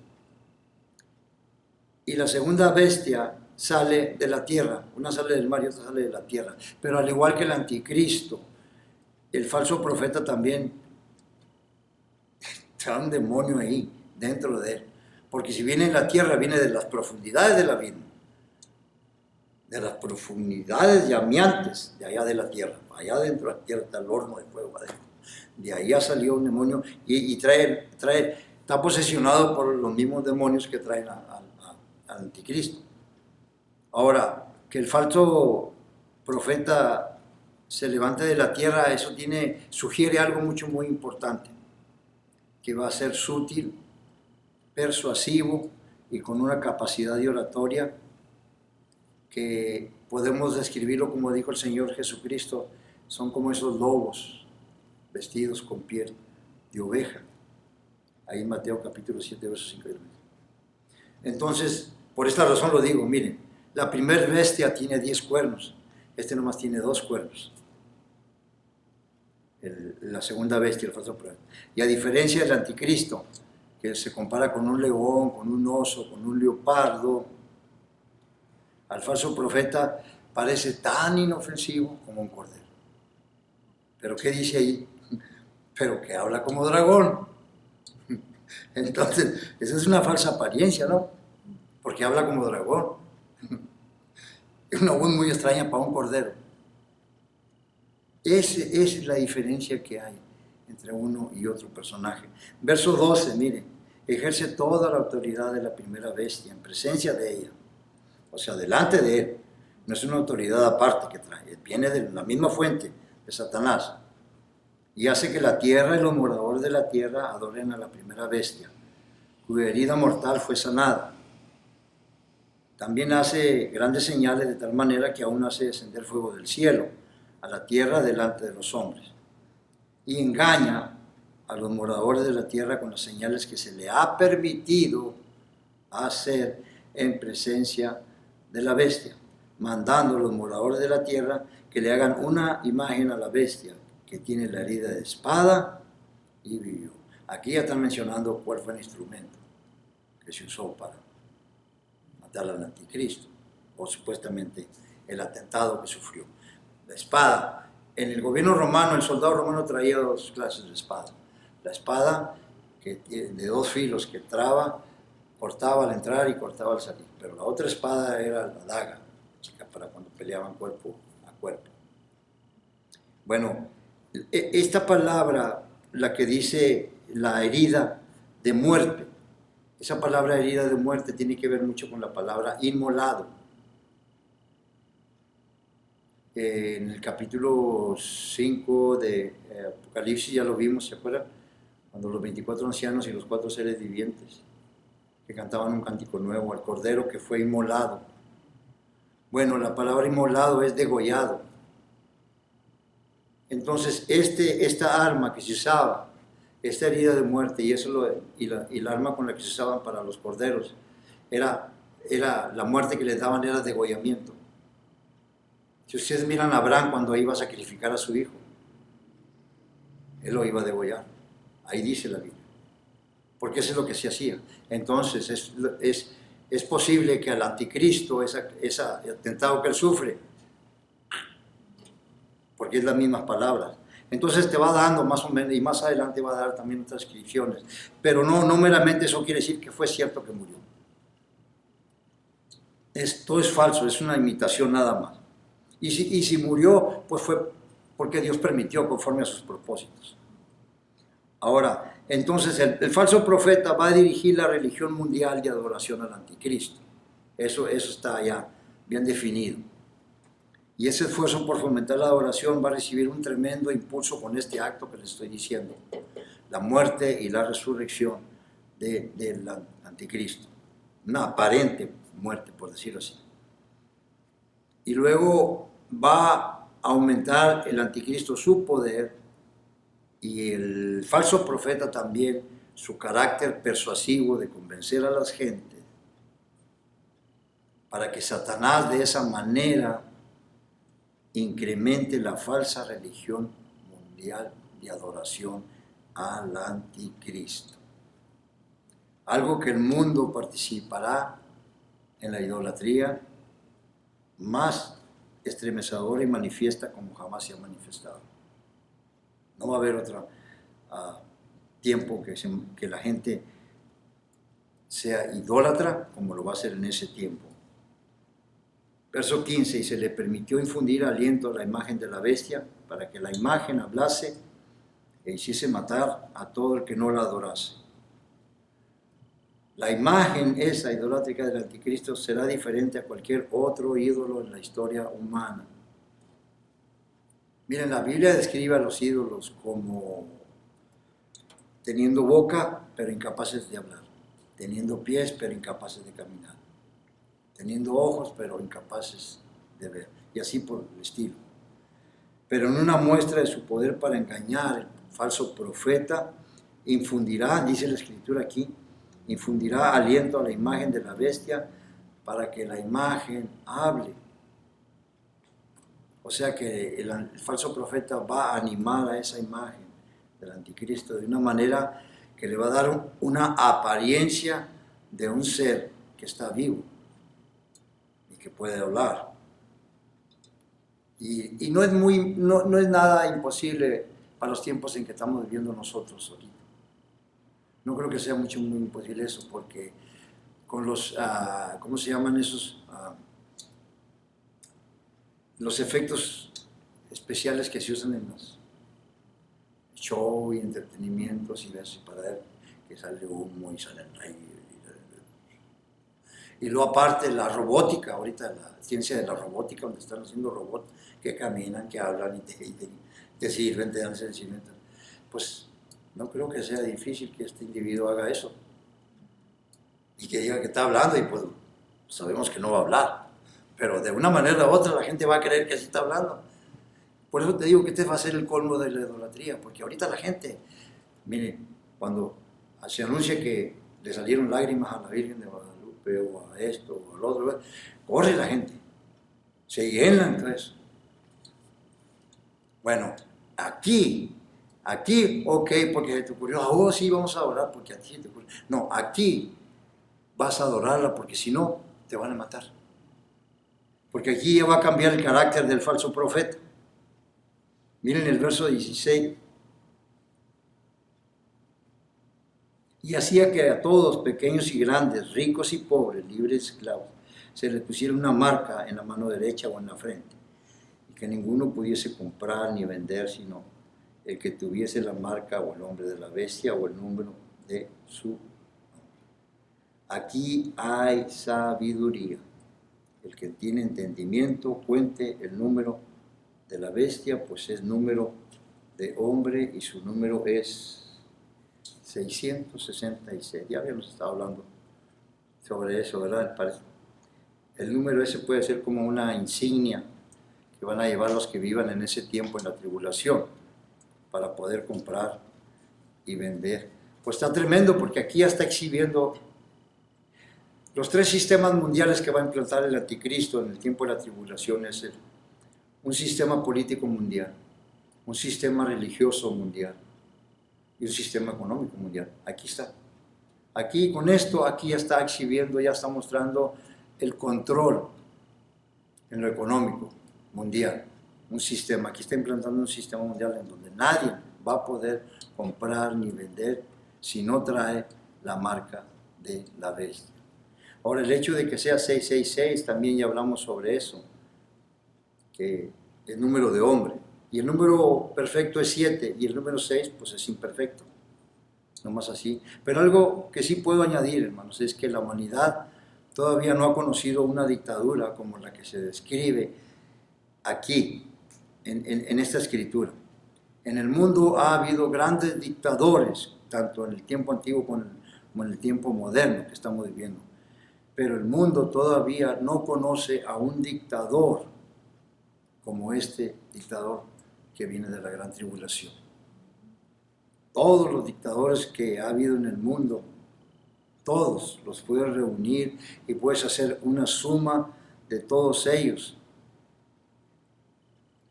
y la segunda bestia sale de la tierra, una sale del mar y otra sale de la tierra, pero al igual que el anticristo, el falso profeta también está un demonio ahí, dentro de él, porque si viene en la tierra, viene de las profundidades del abismo, de las profundidades llameantes de allá de la tierra. Allá dentro de la tierra está el horno de fuego adentro. De ahí ha salido un demonio y está posesionado por los mismos demonios que traen al anticristo. Ahora, que el falso profeta se levante de la tierra, eso sugiere algo muy importante, que va a ser sutil, persuasivo y con una capacidad de oratoria que podemos describirlo como dijo el Señor Jesucristo, son como esos lobos vestidos con piel de oveja. Ahí en Mateo capítulo 7, versos 5 y 6. Entonces, por esta razón lo digo, miren, la primera bestia tiene 10 cuernos, este nomás tiene 2 cuernos. La segunda bestia, el falso profeta. Y a diferencia del anticristo, que se compara con un león, con un oso, con un leopardo, al falso profeta parece tan inofensivo como un cordero. ¿Pero qué dice ahí? Pero que habla como dragón. Entonces, esa es una falsa apariencia, ¿no? Porque habla como dragón. Es una voz muy extraña para un cordero. Esa es la diferencia que hay entre uno y otro personaje. Verso 12, miren, ejerce toda la autoridad de la primera bestia en presencia de ella. O sea, delante de él, no es una autoridad aparte que trae, viene de la misma fuente de Satanás, y hace que la tierra y los moradores de la tierra adoren a la primera bestia, cuya herida mortal fue sanada. También hace grandes señales de tal manera que aún hace descender fuego del cielo a la tierra delante de los hombres, y engaña a los moradores de la tierra con las señales que se le ha permitido a hacer en presencia de la bestia, mandando a los moradores de la tierra que le hagan una imagen a la bestia que tiene la herida de espada y vivió. Aquí ya están mencionando cuál fue el instrumento que se usó para matar al anticristo, o supuestamente el atentado que sufrió. La espada. En el gobierno romano, el soldado romano traía dos clases de espada. La espada de dos filos que entraba, cortaba al entrar y cortaba al salir. Pero la otra espada era la daga, chica, para cuando peleaban cuerpo a cuerpo. Bueno, esta palabra, la que dice la herida de muerte, esa palabra herida de muerte tiene que ver mucho con la palabra inmolado. En el capítulo 5 de Apocalipsis ya lo vimos, ¿se acuerdan? Cuando los 24 ancianos y los 4 seres vivientes que cantaban un cántico nuevo al Cordero que fue inmolado. Bueno, la palabra inmolado es degollado. Entonces, esta arma que se usaba, esta herida de muerte y el arma con la que se usaban para los corderos, era la muerte que les daban era degollamiento. Si ustedes miran a Abraham cuando iba a sacrificar a su hijo, él lo iba a degollar. Ahí dice la Biblia. Porque eso es lo que se hacía. Entonces es posible que al anticristo, ese atentado que él sufre, porque es las mismas palabras. Entonces te va dando más o menos, y más adelante va a dar también otras descripciones. Pero no meramente eso quiere decir que fue cierto que murió. Esto es falso, es una imitación nada más. Y si murió, pues fue porque Dios permitió conforme a sus propósitos. Ahora, entonces el falso profeta va a dirigir la religión mundial de adoración al anticristo. Eso está ya bien definido. Y ese esfuerzo por fomentar la adoración va a recibir un tremendo impulso con este acto que les estoy diciendo. La muerte y la resurrección del anticristo. Una aparente muerte, por decirlo así. Y luego va a aumentar el anticristo su poder y el falso profeta también su carácter persuasivo de convencer a las gentes para que Satanás de esa manera incremente la falsa religión mundial de adoración al anticristo. Algo que el mundo participará en la idolatría más estremecedora y manifiesta como jamás se ha manifestado. No va a haber otro tiempo que la gente sea idólatra como lo va a ser en ese tiempo. Verso 15, y se le permitió infundir aliento a la imagen de la bestia para que la imagen hablase e hiciese matar a todo el que no la adorase. La imagen esa idolátrica del anticristo será diferente a cualquier otro ídolo en la historia humana. Miren, la Biblia describe a los ídolos como teniendo boca pero incapaces de hablar, teniendo pies pero incapaces de caminar, teniendo ojos pero incapaces de ver, y así por el estilo. Pero en una muestra de su poder para engañar, el falso profeta infundirá, dice la Escritura aquí, infundirá aliento a la imagen de la bestia para que la imagen hable. O sea que el falso profeta va a animar a esa imagen del anticristo de una manera que le va a dar una apariencia de un ser que está vivo y que puede hablar. Y no es nada imposible para los tiempos en que estamos viviendo nosotros ahorita. No creo que sea muy imposible eso, porque con los, ¿cómo se llaman esos? Los efectos especiales que se usan en los shows y entretenimientos y eso, para ver que sale humo y salen rayos. Y luego aparte la robótica, ahorita la ciencia de la robótica, donde están haciendo robots que caminan, que hablan y te sirven, te dan servicios. Pues no creo que sea difícil que este individuo haga eso y que diga que está hablando y pues sabemos que no va a hablar, pero de una manera u otra la gente va a creer que así está hablando. Por eso te digo que este va a ser el colmo de la idolatría, porque ahorita la gente, miren, cuando se anuncia que le salieron lágrimas a la Virgen de Guadalupe, príncipe o a esto o al otro. Corre la gente, se llenan todo eso. Bueno, aquí, ok, porque se te ocurrió, oh sí, vamos a adorar porque a ti se te ocurrió. No, aquí vas a adorarla porque si no, te van a matar. Porque aquí ya va a cambiar el carácter del falso profeta. Miren el verso 16. Y hacía que a todos, pequeños y grandes, ricos y pobres, libres y esclavos, se les pusiera una marca en la mano derecha o en la frente, y que ninguno pudiese comprar ni vender, sino el que tuviese la marca o el nombre de la bestia o el número de su nombre. Aquí hay sabiduría. El que tiene entendimiento cuente el número de la bestia, pues es número de hombre y su número es 666. Ya habíamos estado hablando sobre eso, ¿verdad? El número ese puede ser como una insignia que van a llevar los que vivan en ese tiempo en la tribulación para poder comprar y vender. Pues está tremendo porque aquí ya está exhibiendo los 3 sistemas mundiales que va a implantar el anticristo en el tiempo de la tribulación. Es un sistema político mundial, un sistema religioso mundial y un sistema económico mundial. Aquí está. Aquí con esto, aquí ya está exhibiendo, ya está mostrando el control en lo económico mundial. Un sistema, aquí está implantando un sistema mundial en donde nadie va a poder comprar ni vender si no trae la marca de la bestia. Ahora, el hecho de que sea 666, también ya hablamos sobre eso, que el número de hombre, y el número perfecto es 7, y el número 6, pues es imperfecto, nomás así. Pero algo que sí puedo añadir, hermanos, es que la humanidad todavía no ha conocido una dictadura como la que se describe aquí, en esta escritura. En el mundo ha habido grandes dictadores, tanto en el tiempo antiguo como en el tiempo moderno que estamos viviendo. Pero el mundo todavía no conoce a un dictador como este dictador que viene de la gran tribulación. Todos los dictadores que ha habido en el mundo, todos los puedes reunir y puedes hacer una suma de todos ellos.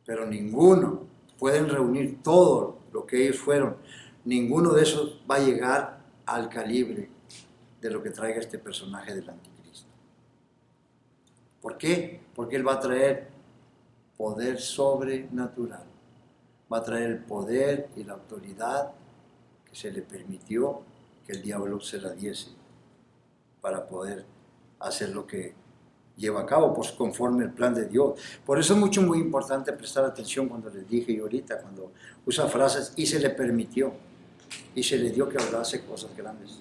Pero ninguno, pueden reunir todo lo que ellos fueron, ninguno de esos va a llegar al calibre de lo que traiga este personaje del anticristo. ¿Por qué? Porque él va a traer poder sobrenatural, va a traer el poder y la autoridad que se le permitió que el diablo se la diese para poder hacer lo que lleva a cabo, pues conforme el plan de Dios. Por eso es muy importante prestar atención cuando les dije yo ahorita, cuando usa frases y se le permitió, y se le dio que hablase cosas grandes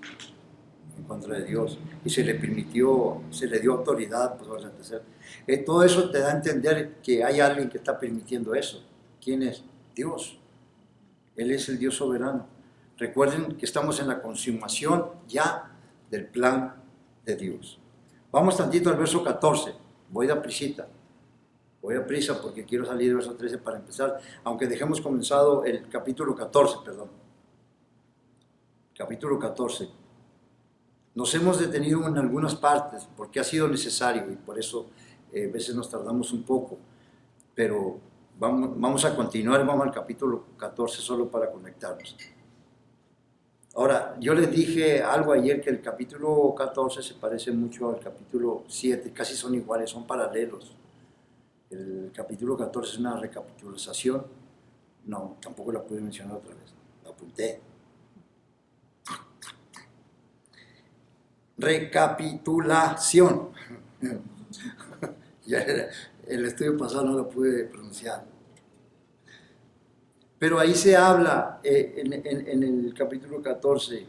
en contra de Dios, y se le permitió, se le dio autoridad, pues vamos a empezar. Todo eso te da a entender que hay alguien que está permitiendo eso. ¿Quién es? Dios. Él es el Dios soberano. Recuerden que estamos en la consumación ya del plan de Dios. Vamos tantito al verso 14. Voy a prisa porque quiero salir del verso 13 para empezar, aunque dejemos comenzado el capítulo 14, perdón. Capítulo 14. Nos hemos detenido en algunas partes porque ha sido necesario y por eso a veces nos tardamos un poco, pero vamos a continuar, vamos al capítulo 14 solo para conectarnos. Ahora, yo les dije algo ayer que el capítulo 14 se parece mucho al capítulo 7, casi son iguales, son paralelos. El capítulo 14 es una recapitulación, no, tampoco la pude mencionar otra vez, la apunté. Recapitulación. Ya el estudio pasado no lo pude pronunciar. Pero ahí se habla, en el capítulo 14,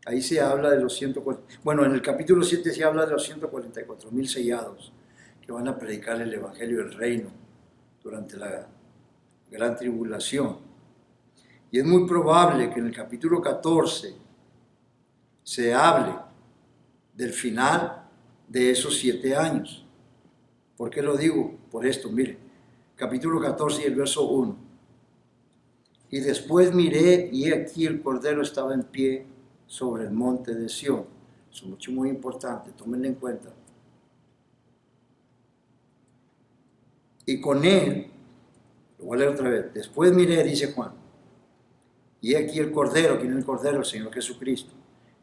ahí se habla de los 140, bueno, en el capítulo 7 se habla de los 144,000 sellados que van a predicar el Evangelio del Reino durante la gran tribulación. Y es muy probable que en el capítulo 14 se hable del final de esos 7 años. ¿Por qué lo digo? Por esto, mire, capítulo 14 y el verso 1. Y después miré, y aquí el Cordero estaba en pie sobre el monte de Sión, Eso es mucho, muy importante, tómenlo en cuenta. Y con él, lo voy a leer otra vez, después miré, dice Juan, y aquí el Cordero, ¿quién es el Cordero? El Señor Jesucristo.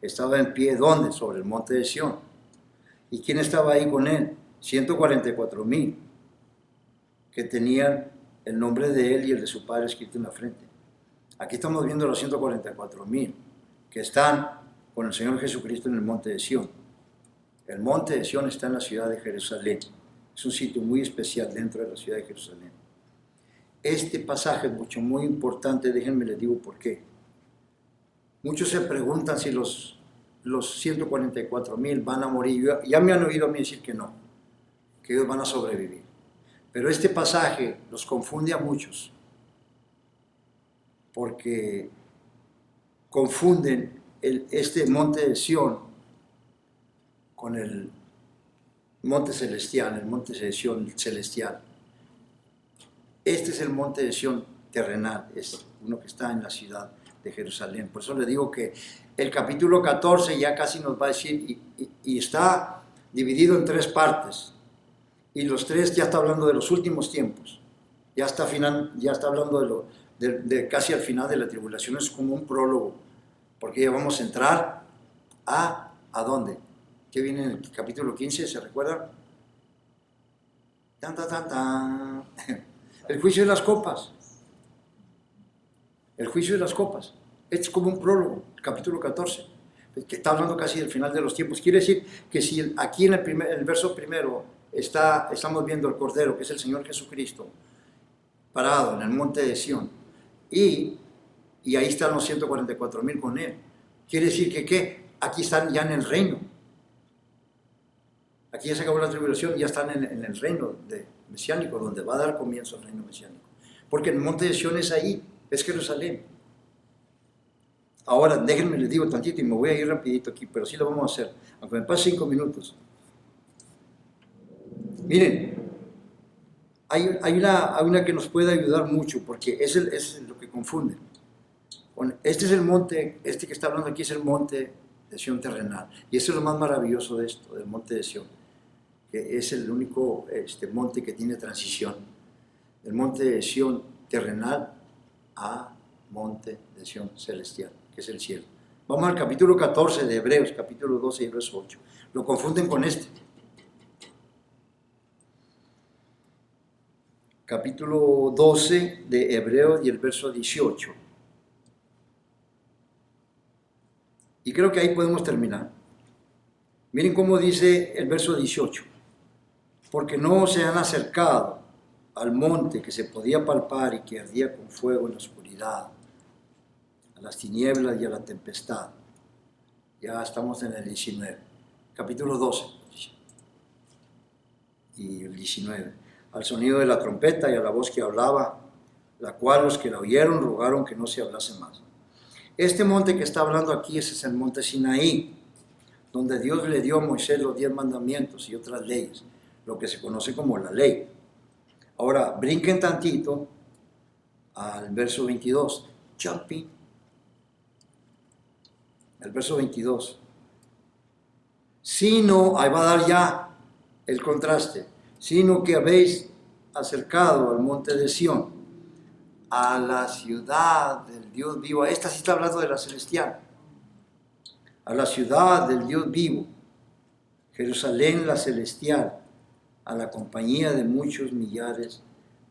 Estaba en pie, ¿dónde? Sobre el monte de Sión. ¿Y quién estaba ahí con él? 144,000 que tenían el nombre de él y el de su padre escrito en la frente. Aquí estamos viendo los 144,000 que están con el Señor Jesucristo en el monte de Sión. El monte de Sión está en la ciudad de Jerusalén. Es un sitio muy especial dentro de la ciudad de Jerusalén. Este pasaje es mucho, muy importante, déjenme les digo por qué. Muchos se preguntan si los 144,000 van a morir. Ya me han oído a mí decir que no, que ellos van a sobrevivir. Pero este pasaje los confunde a muchos, porque confunden este monte de Sión con el monte celestial, el monte de Sión celestial. Este es el monte de Sión terrenal, es uno que está en la ciudad de Jerusalén. Por eso le digo que el capítulo 14 ya casi nos va a decir, y está dividido en 3 partes, y los 3 ya está hablando de los últimos tiempos, ya está hablando de casi al final de la tribulación. Es como un prólogo, porque ya vamos a entrar ¿a dónde? ¿Qué viene en el capítulo 15? ¿Se recuerdan? ¡Tan, tan, tan, tan! El juicio de las copas. El juicio de las copas. Es como un prólogo, el capítulo 14, que está hablando casi del final de los tiempos. Quiere decir que si aquí en el verso primero estamos viendo el Cordero, que es el Señor Jesucristo, parado en el monte de Sión, y ahí están los 144,000 con él. Quiere decir que ¿qué? Aquí están ya en el reino. Aquí ya se acabó la tribulación, ya están en el reino mesiánico, donde va a dar comienzo el reino mesiánico. Porque el monte de Sión es ahí, es Jerusalén. Ahora, déjenme les digo tantito y me voy a ir rapidito aquí, pero sí lo vamos a hacer, aunque me pase 5 minutos. Miren, hay una que nos puede ayudar mucho, porque es lo que confunde. Este es el monte, este que está hablando aquí es el monte de Sión terrenal. Y eso es lo más maravilloso de esto, del monte de Sión, que es el único monte que tiene transición. El monte de Sión terrenal a monte de Sión celestial, que es el cielo. Vamos al capítulo 14 de Hebreos, capítulo 12 y verso 8. Lo confunden con este. Capítulo 12 de Hebreos y el verso 18. Y creo que ahí podemos terminar. Miren cómo dice el verso 18. Porque no se han acercado al monte que se podía palpar y que ardía con fuego en la oscuridad, a las tinieblas y a la tempestad. Ya estamos en el 19. Capítulo 12 y el 19. Al sonido de la trompeta y a la voz que hablaba, la cual los que la oyeron rogaron que no se hablase más. Este monte que está hablando aquí, ese es el monte Sinaí, donde Dios le dio a Moisés los 10 mandamientos y otras leyes, lo que se conoce como la ley. Ahora, brinquen tantito al verso 22. Jumping. El verso 22. Sino, ahí va a dar ya el contraste, sino que habéis acercado al monte de Sión, a la ciudad del Dios vivo. Esta sí está hablando de la celestial. A la ciudad del Dios vivo, Jerusalén la celestial, a la compañía de muchos millares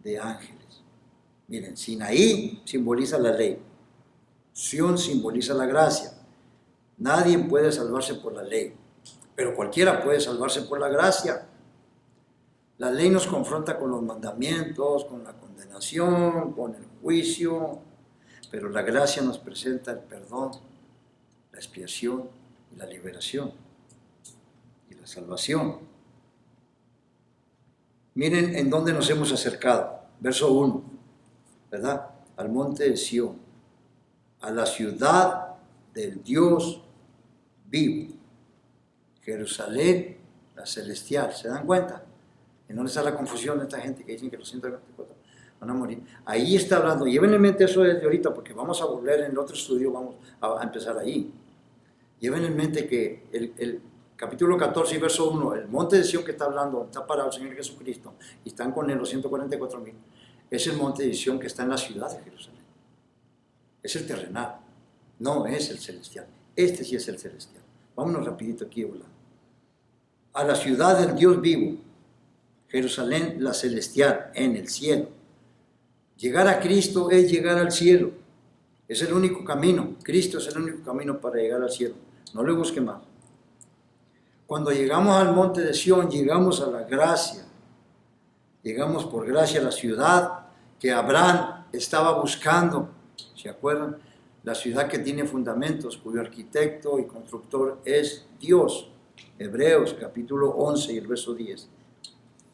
de ángeles. Miren, Sinaí simboliza la ley, Sión simboliza la gracia. Nadie puede salvarse por la ley, pero cualquiera puede salvarse por la gracia. La ley nos confronta con los mandamientos, con la condenación, con el juicio, pero la gracia nos presenta el perdón, la expiación y la liberación y la salvación. Miren en dónde nos hemos acercado. Verso 1, ¿verdad? Al monte de Sión, a la ciudad del Dios vivo, Jerusalén, la celestial. ¿Se dan cuenta? ¿En dónde está la confusión de esta gente que dicen que los 144 van a morir? Ahí está hablando. Lleven en mente eso desde ahorita, porque vamos a volver en el otro estudio, vamos a empezar ahí. Lleven en mente que el capítulo 14 y verso 1, el monte de Sión que está hablando, donde está parado el Señor Jesucristo, y están con él los 144,000, es el monte de Sión que está en la ciudad de Jerusalén. Es el terrenal, no es el celestial. Este sí es el celestial. Vámonos rapidito aquí, hola. A la ciudad del Dios vivo, Jerusalén, la celestial, en el cielo. Llegar a Cristo es llegar al cielo. Es el único camino. Cristo es el único camino para llegar al cielo. No le busque más. Cuando llegamos al monte de Sión, llegamos a la gracia. Llegamos por gracia a la ciudad que Abraham estaba buscando. ¿Se acuerdan? La ciudad que tiene fundamentos, cuyo arquitecto y constructor es Dios. Hebreos capítulo 11 y el verso 10.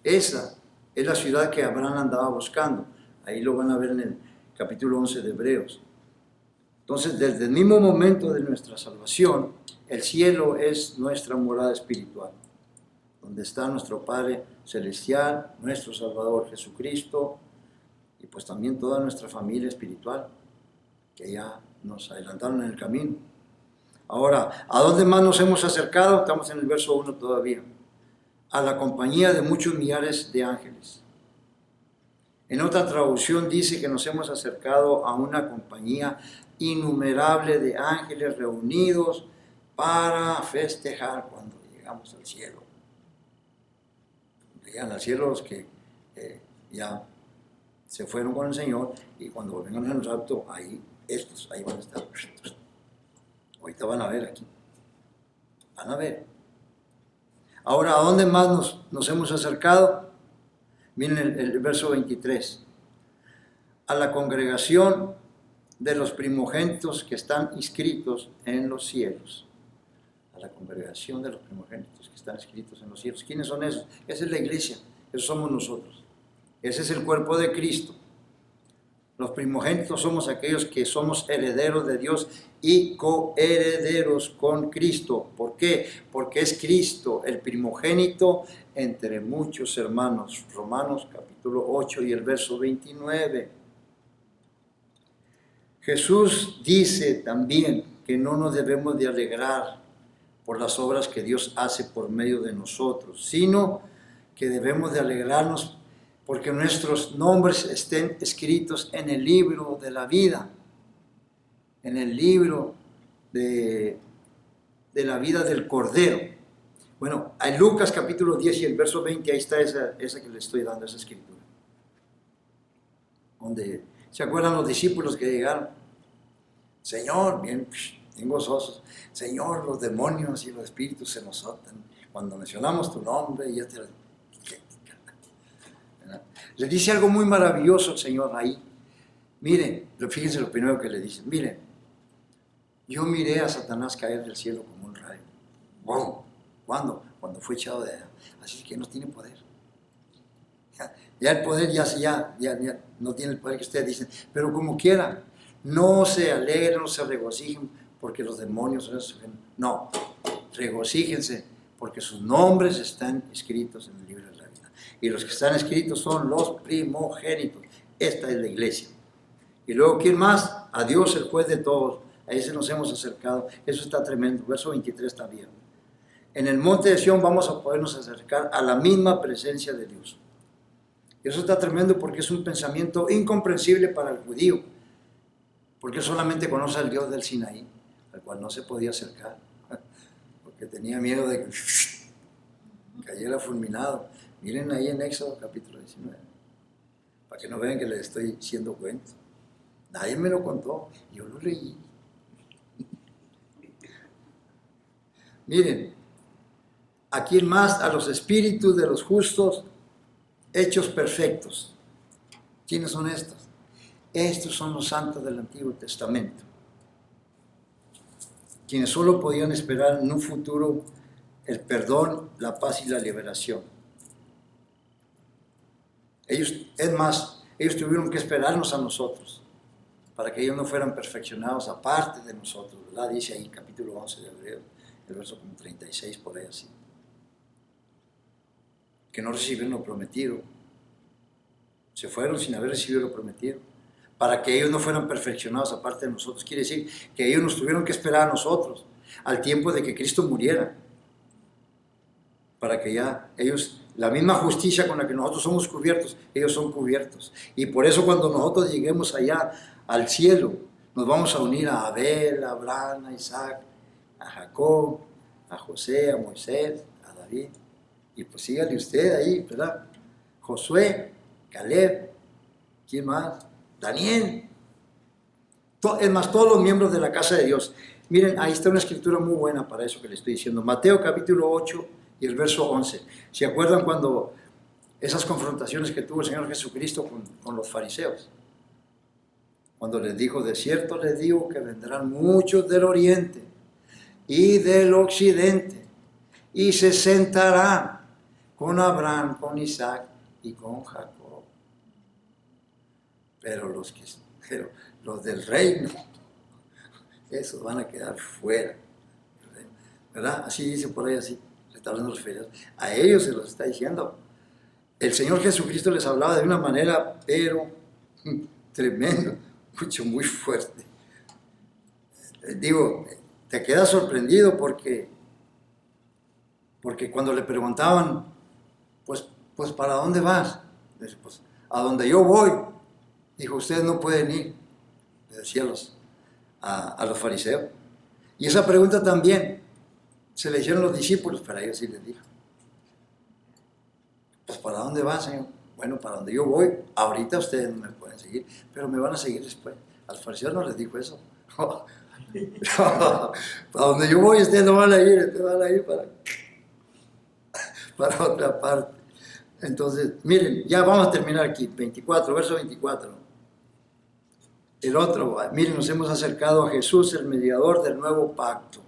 Esa es la ciudad que Abraham andaba buscando. Ahí lo van a ver en el capítulo 11 de Hebreos. Entonces, desde el mismo momento de nuestra salvación, el cielo es nuestra morada espiritual, donde está nuestro Padre Celestial, nuestro Salvador Jesucristo, y pues también toda nuestra familia espiritual, que ya nos adelantaron en el camino. Ahora, ¿a dónde más nos hemos acercado? Estamos en el verso 1 todavía. A la compañía de muchos millares de ángeles. En otra traducción dice que nos hemos acercado a una compañía innumerable de ángeles reunidos para festejar cuando llegamos al cielo. Llegan al cielo los que ya se fueron con el Señor, y cuando vengan en el rapto, ahí van a estar. Ahorita van a ver aquí. Van a ver. Ahora, ¿a dónde más nos hemos acercado? Miren el verso 23. A la congregación de los primogénitos que están inscritos en los cielos. A la congregación de los primogénitos que están inscritos en los cielos. ¿Quiénes son esos? Esa es la iglesia. Esos somos nosotros. Ese es el cuerpo de Cristo. Los primogénitos somos aquellos que somos herederos de Dios y coherederos con Cristo. ¿Por qué? Porque es Cristo el primogénito entre muchos hermanos. Romanos capítulo 8 y el verso 29. Jesús dice también que no nos debemos de alegrar por las obras que Dios hace por medio de nosotros, sino que debemos de alegrarnos porque nuestros nombres estén escritos en el libro de la vida, en el libro de la vida del Cordero. Bueno, en Lucas capítulo 10 y el verso 20, ahí está esa que le estoy dando, esa escritura. Donde, ¿se acuerdan los discípulos que llegaron? Señor, bien gozosos, Señor, los demonios y los espíritus se nos soltan. Cuando mencionamos tu nombre, ya te... Le dice algo muy maravilloso el Señor ahí. Miren, fíjense lo primero que le dice. Miren, yo miré a Satanás caer del cielo como un rayo. ¡Wow! ¿Cuándo? Cuando fue echado de allá. Así que no tiene poder. Ya el poder ya no tiene el poder que ustedes dicen. Pero como quiera, no se alegren, no se regocijen porque los demonios... No, regocíjense porque sus nombres están escritos en el libro de la vida. Y los que están escritos son los primogénitos. Esta es la iglesia. Y luego, ¿quién más? A Dios, el juez de todos. A ese nos hemos acercado. Eso está tremendo. Verso 23 también. En el monte de Sión vamos a podernos acercar a la misma presencia de Dios. Y eso está tremendo porque es un pensamiento incomprensible para el judío. Porque solamente conoce al Dios del Sinaí, al cual no se podía acercar. Porque tenía miedo de que cayera fulminado. Miren ahí en Éxodo capítulo 19, para que no vean que les estoy diciendo cuento. Nadie me lo contó, yo lo leí. Miren, ¿a quién más? A los espíritus de los justos hechos perfectos. ¿Quiénes son estos? Estos son los santos del Antiguo Testamento, quienes solo podían esperar en un futuro el perdón, la paz y la liberación. Ellos tuvieron que esperarnos a nosotros para que ellos no fueran perfeccionados aparte de nosotros, ¿verdad? Dice ahí capítulo 11 de Hebreos, el verso 36 por ahí así. Que no recibieron lo prometido. Se fueron sin haber recibido lo prometido. Para que ellos no fueran perfeccionados aparte de nosotros. Quiere decir que ellos nos tuvieron que esperar a nosotros. al tiempo de que Cristo muriera, para que ya ellos, la misma justicia con la que nosotros somos cubiertos, ellos son cubiertos. Y por eso cuando nosotros lleguemos allá al cielo, nos vamos a unir a Abel, a Abraham, a Isaac, a Jacob, a José, a Moisés, a David. Y pues sígale usted ahí, ¿verdad? Josué, Caleb, ¿quién más? Daniel. Es más, todos los miembros de la casa de Dios. Miren, ahí está una escritura muy buena para eso que le estoy diciendo. Mateo capítulo 8 y el verso 11. ¿Se acuerdan cuando esas confrontaciones que tuvo el Señor Jesucristo con los fariseos? Cuando les dijo, de cierto les digo que vendrán muchos del oriente y del occidente y se sentarán con Abraham, con Isaac y con Jacob. Pero los del reino, esos van a quedar fuera, ¿verdad? Así dice por ahí, así, le está hablando los fariseos. A ellos se los está diciendo. El Señor Jesucristo les hablaba de una manera, pero tremenda, muy fuerte. Digo, te quedas sorprendido porque cuando le preguntaban, pues ¿para dónde vas? Dice, pues a donde yo voy. Dijo, ustedes no pueden ir, le decía a los fariseos. Y esa pregunta también se le hicieron los discípulos, pero a ellos sí les dijo. Pues ¿para dónde vas, Señor? Bueno, para donde yo voy, ahorita ustedes no me pueden seguir, pero me van a seguir después. A los fariseos no les dijo eso. Para donde yo voy, ustedes no van a ir, ustedes van a ir para otra parte. Entonces, miren, ya vamos a terminar aquí, 24, verso 24. El otro, miren, nos hemos acercado a Jesús, el mediador del nuevo pacto.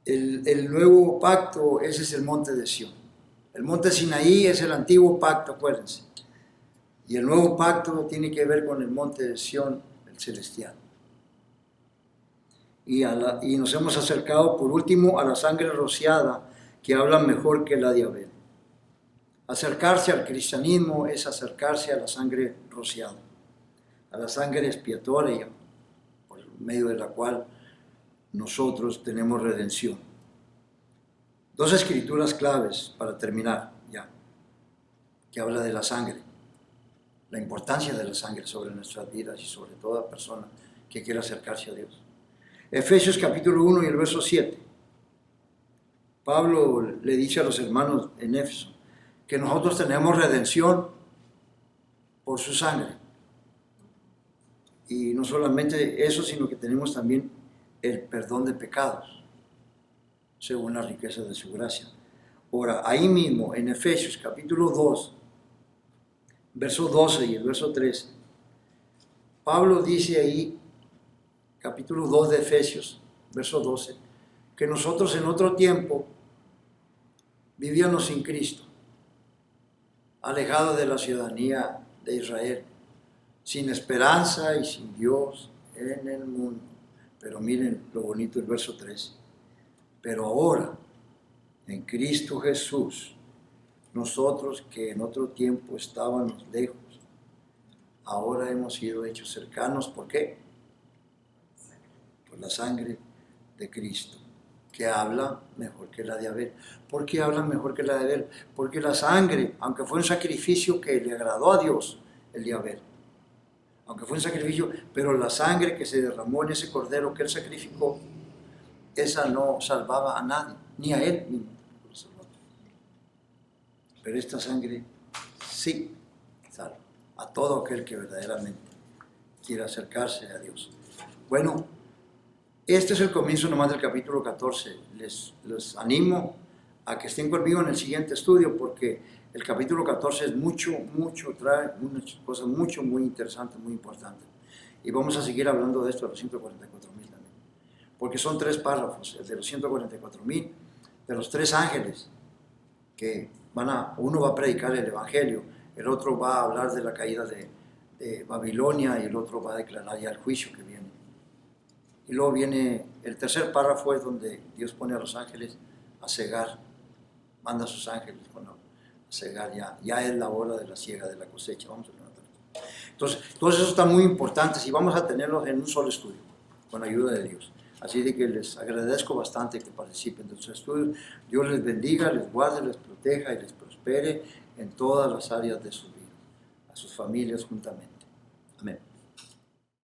El nuevo pacto, ese es el monte de Sión. El monte Sinaí es el antiguo pacto, acuérdense. Y el nuevo pacto tiene que ver con el monte de Sión, el celestial. Y nos hemos acercado, por último, a la sangre rociada, que habla mejor que la de Abel. Acercarse al cristianismo es acercarse a la sangre rociada, a la sangre expiatoria, por medio de la cual nosotros tenemos redención. Dos escrituras claves para terminar ya, que habla de la sangre, la importancia de la sangre sobre nuestras vidas y sobre toda persona que quiera acercarse a Dios. Efesios capítulo 1 y el verso 7. Pablo le dice a los hermanos en Éfeso que nosotros tenemos redención por su sangre. Y no solamente eso, sino que tenemos también el perdón de pecados, según la riqueza de su gracia. Ahora, ahí mismo, en Efesios capítulo 2, verso 12 y el verso 13, Pablo dice ahí, capítulo 2 de Efesios, verso 12, que nosotros en otro tiempo vivíamos sin Cristo, alejados de la ciudadanía de Israel, sin esperanza y sin Dios en el mundo. Pero miren lo bonito del verso 13. Pero ahora, en Cristo Jesús, nosotros que en otro tiempo estábamos lejos, ahora hemos sido hechos cercanos. ¿Por qué? Por la sangre de Cristo, que habla mejor que la de Abel. ¿Por qué habla mejor que la de Abel? Porque la sangre, aunque fue un sacrificio que le agradó a Dios, el de Abel, aunque fue un sacrificio, pero la sangre que se derramó en ese cordero que él sacrificó, esa no salvaba a nadie, ni a él mismo. Pero esta sangre sí salva a todo aquel que verdaderamente quiera acercarse a Dios. Bueno, este es el comienzo nomás del capítulo 14. Les animo a que estén conmigo en el siguiente estudio, porque el capítulo 14 es mucho, trae unas cosas muy interesantes, muy importantes. Y vamos a seguir hablando de esto de los 144,000 también. Porque son 3 párrafos, el de los 144,000, de los 3 ángeles, que uno va a predicar el Evangelio, el otro va a hablar de la caída de Babilonia y el otro va a declarar ya el juicio que viene. Y luego viene el tercer párrafo, es donde Dios pone a los ángeles a cegar, manda a sus ángeles a cegar, ya es la hora de la siega, de la cosecha. Vamos a levantar. Entonces, todos esos están muy importantes y vamos a tenerlos en un solo estudio, con la ayuda de Dios. Así de que les agradezco bastante que participen de sus estudios. Dios les bendiga, les guarde, les proteja y les prospere en todas las áreas de sus vidas, a sus familias juntamente. Amén.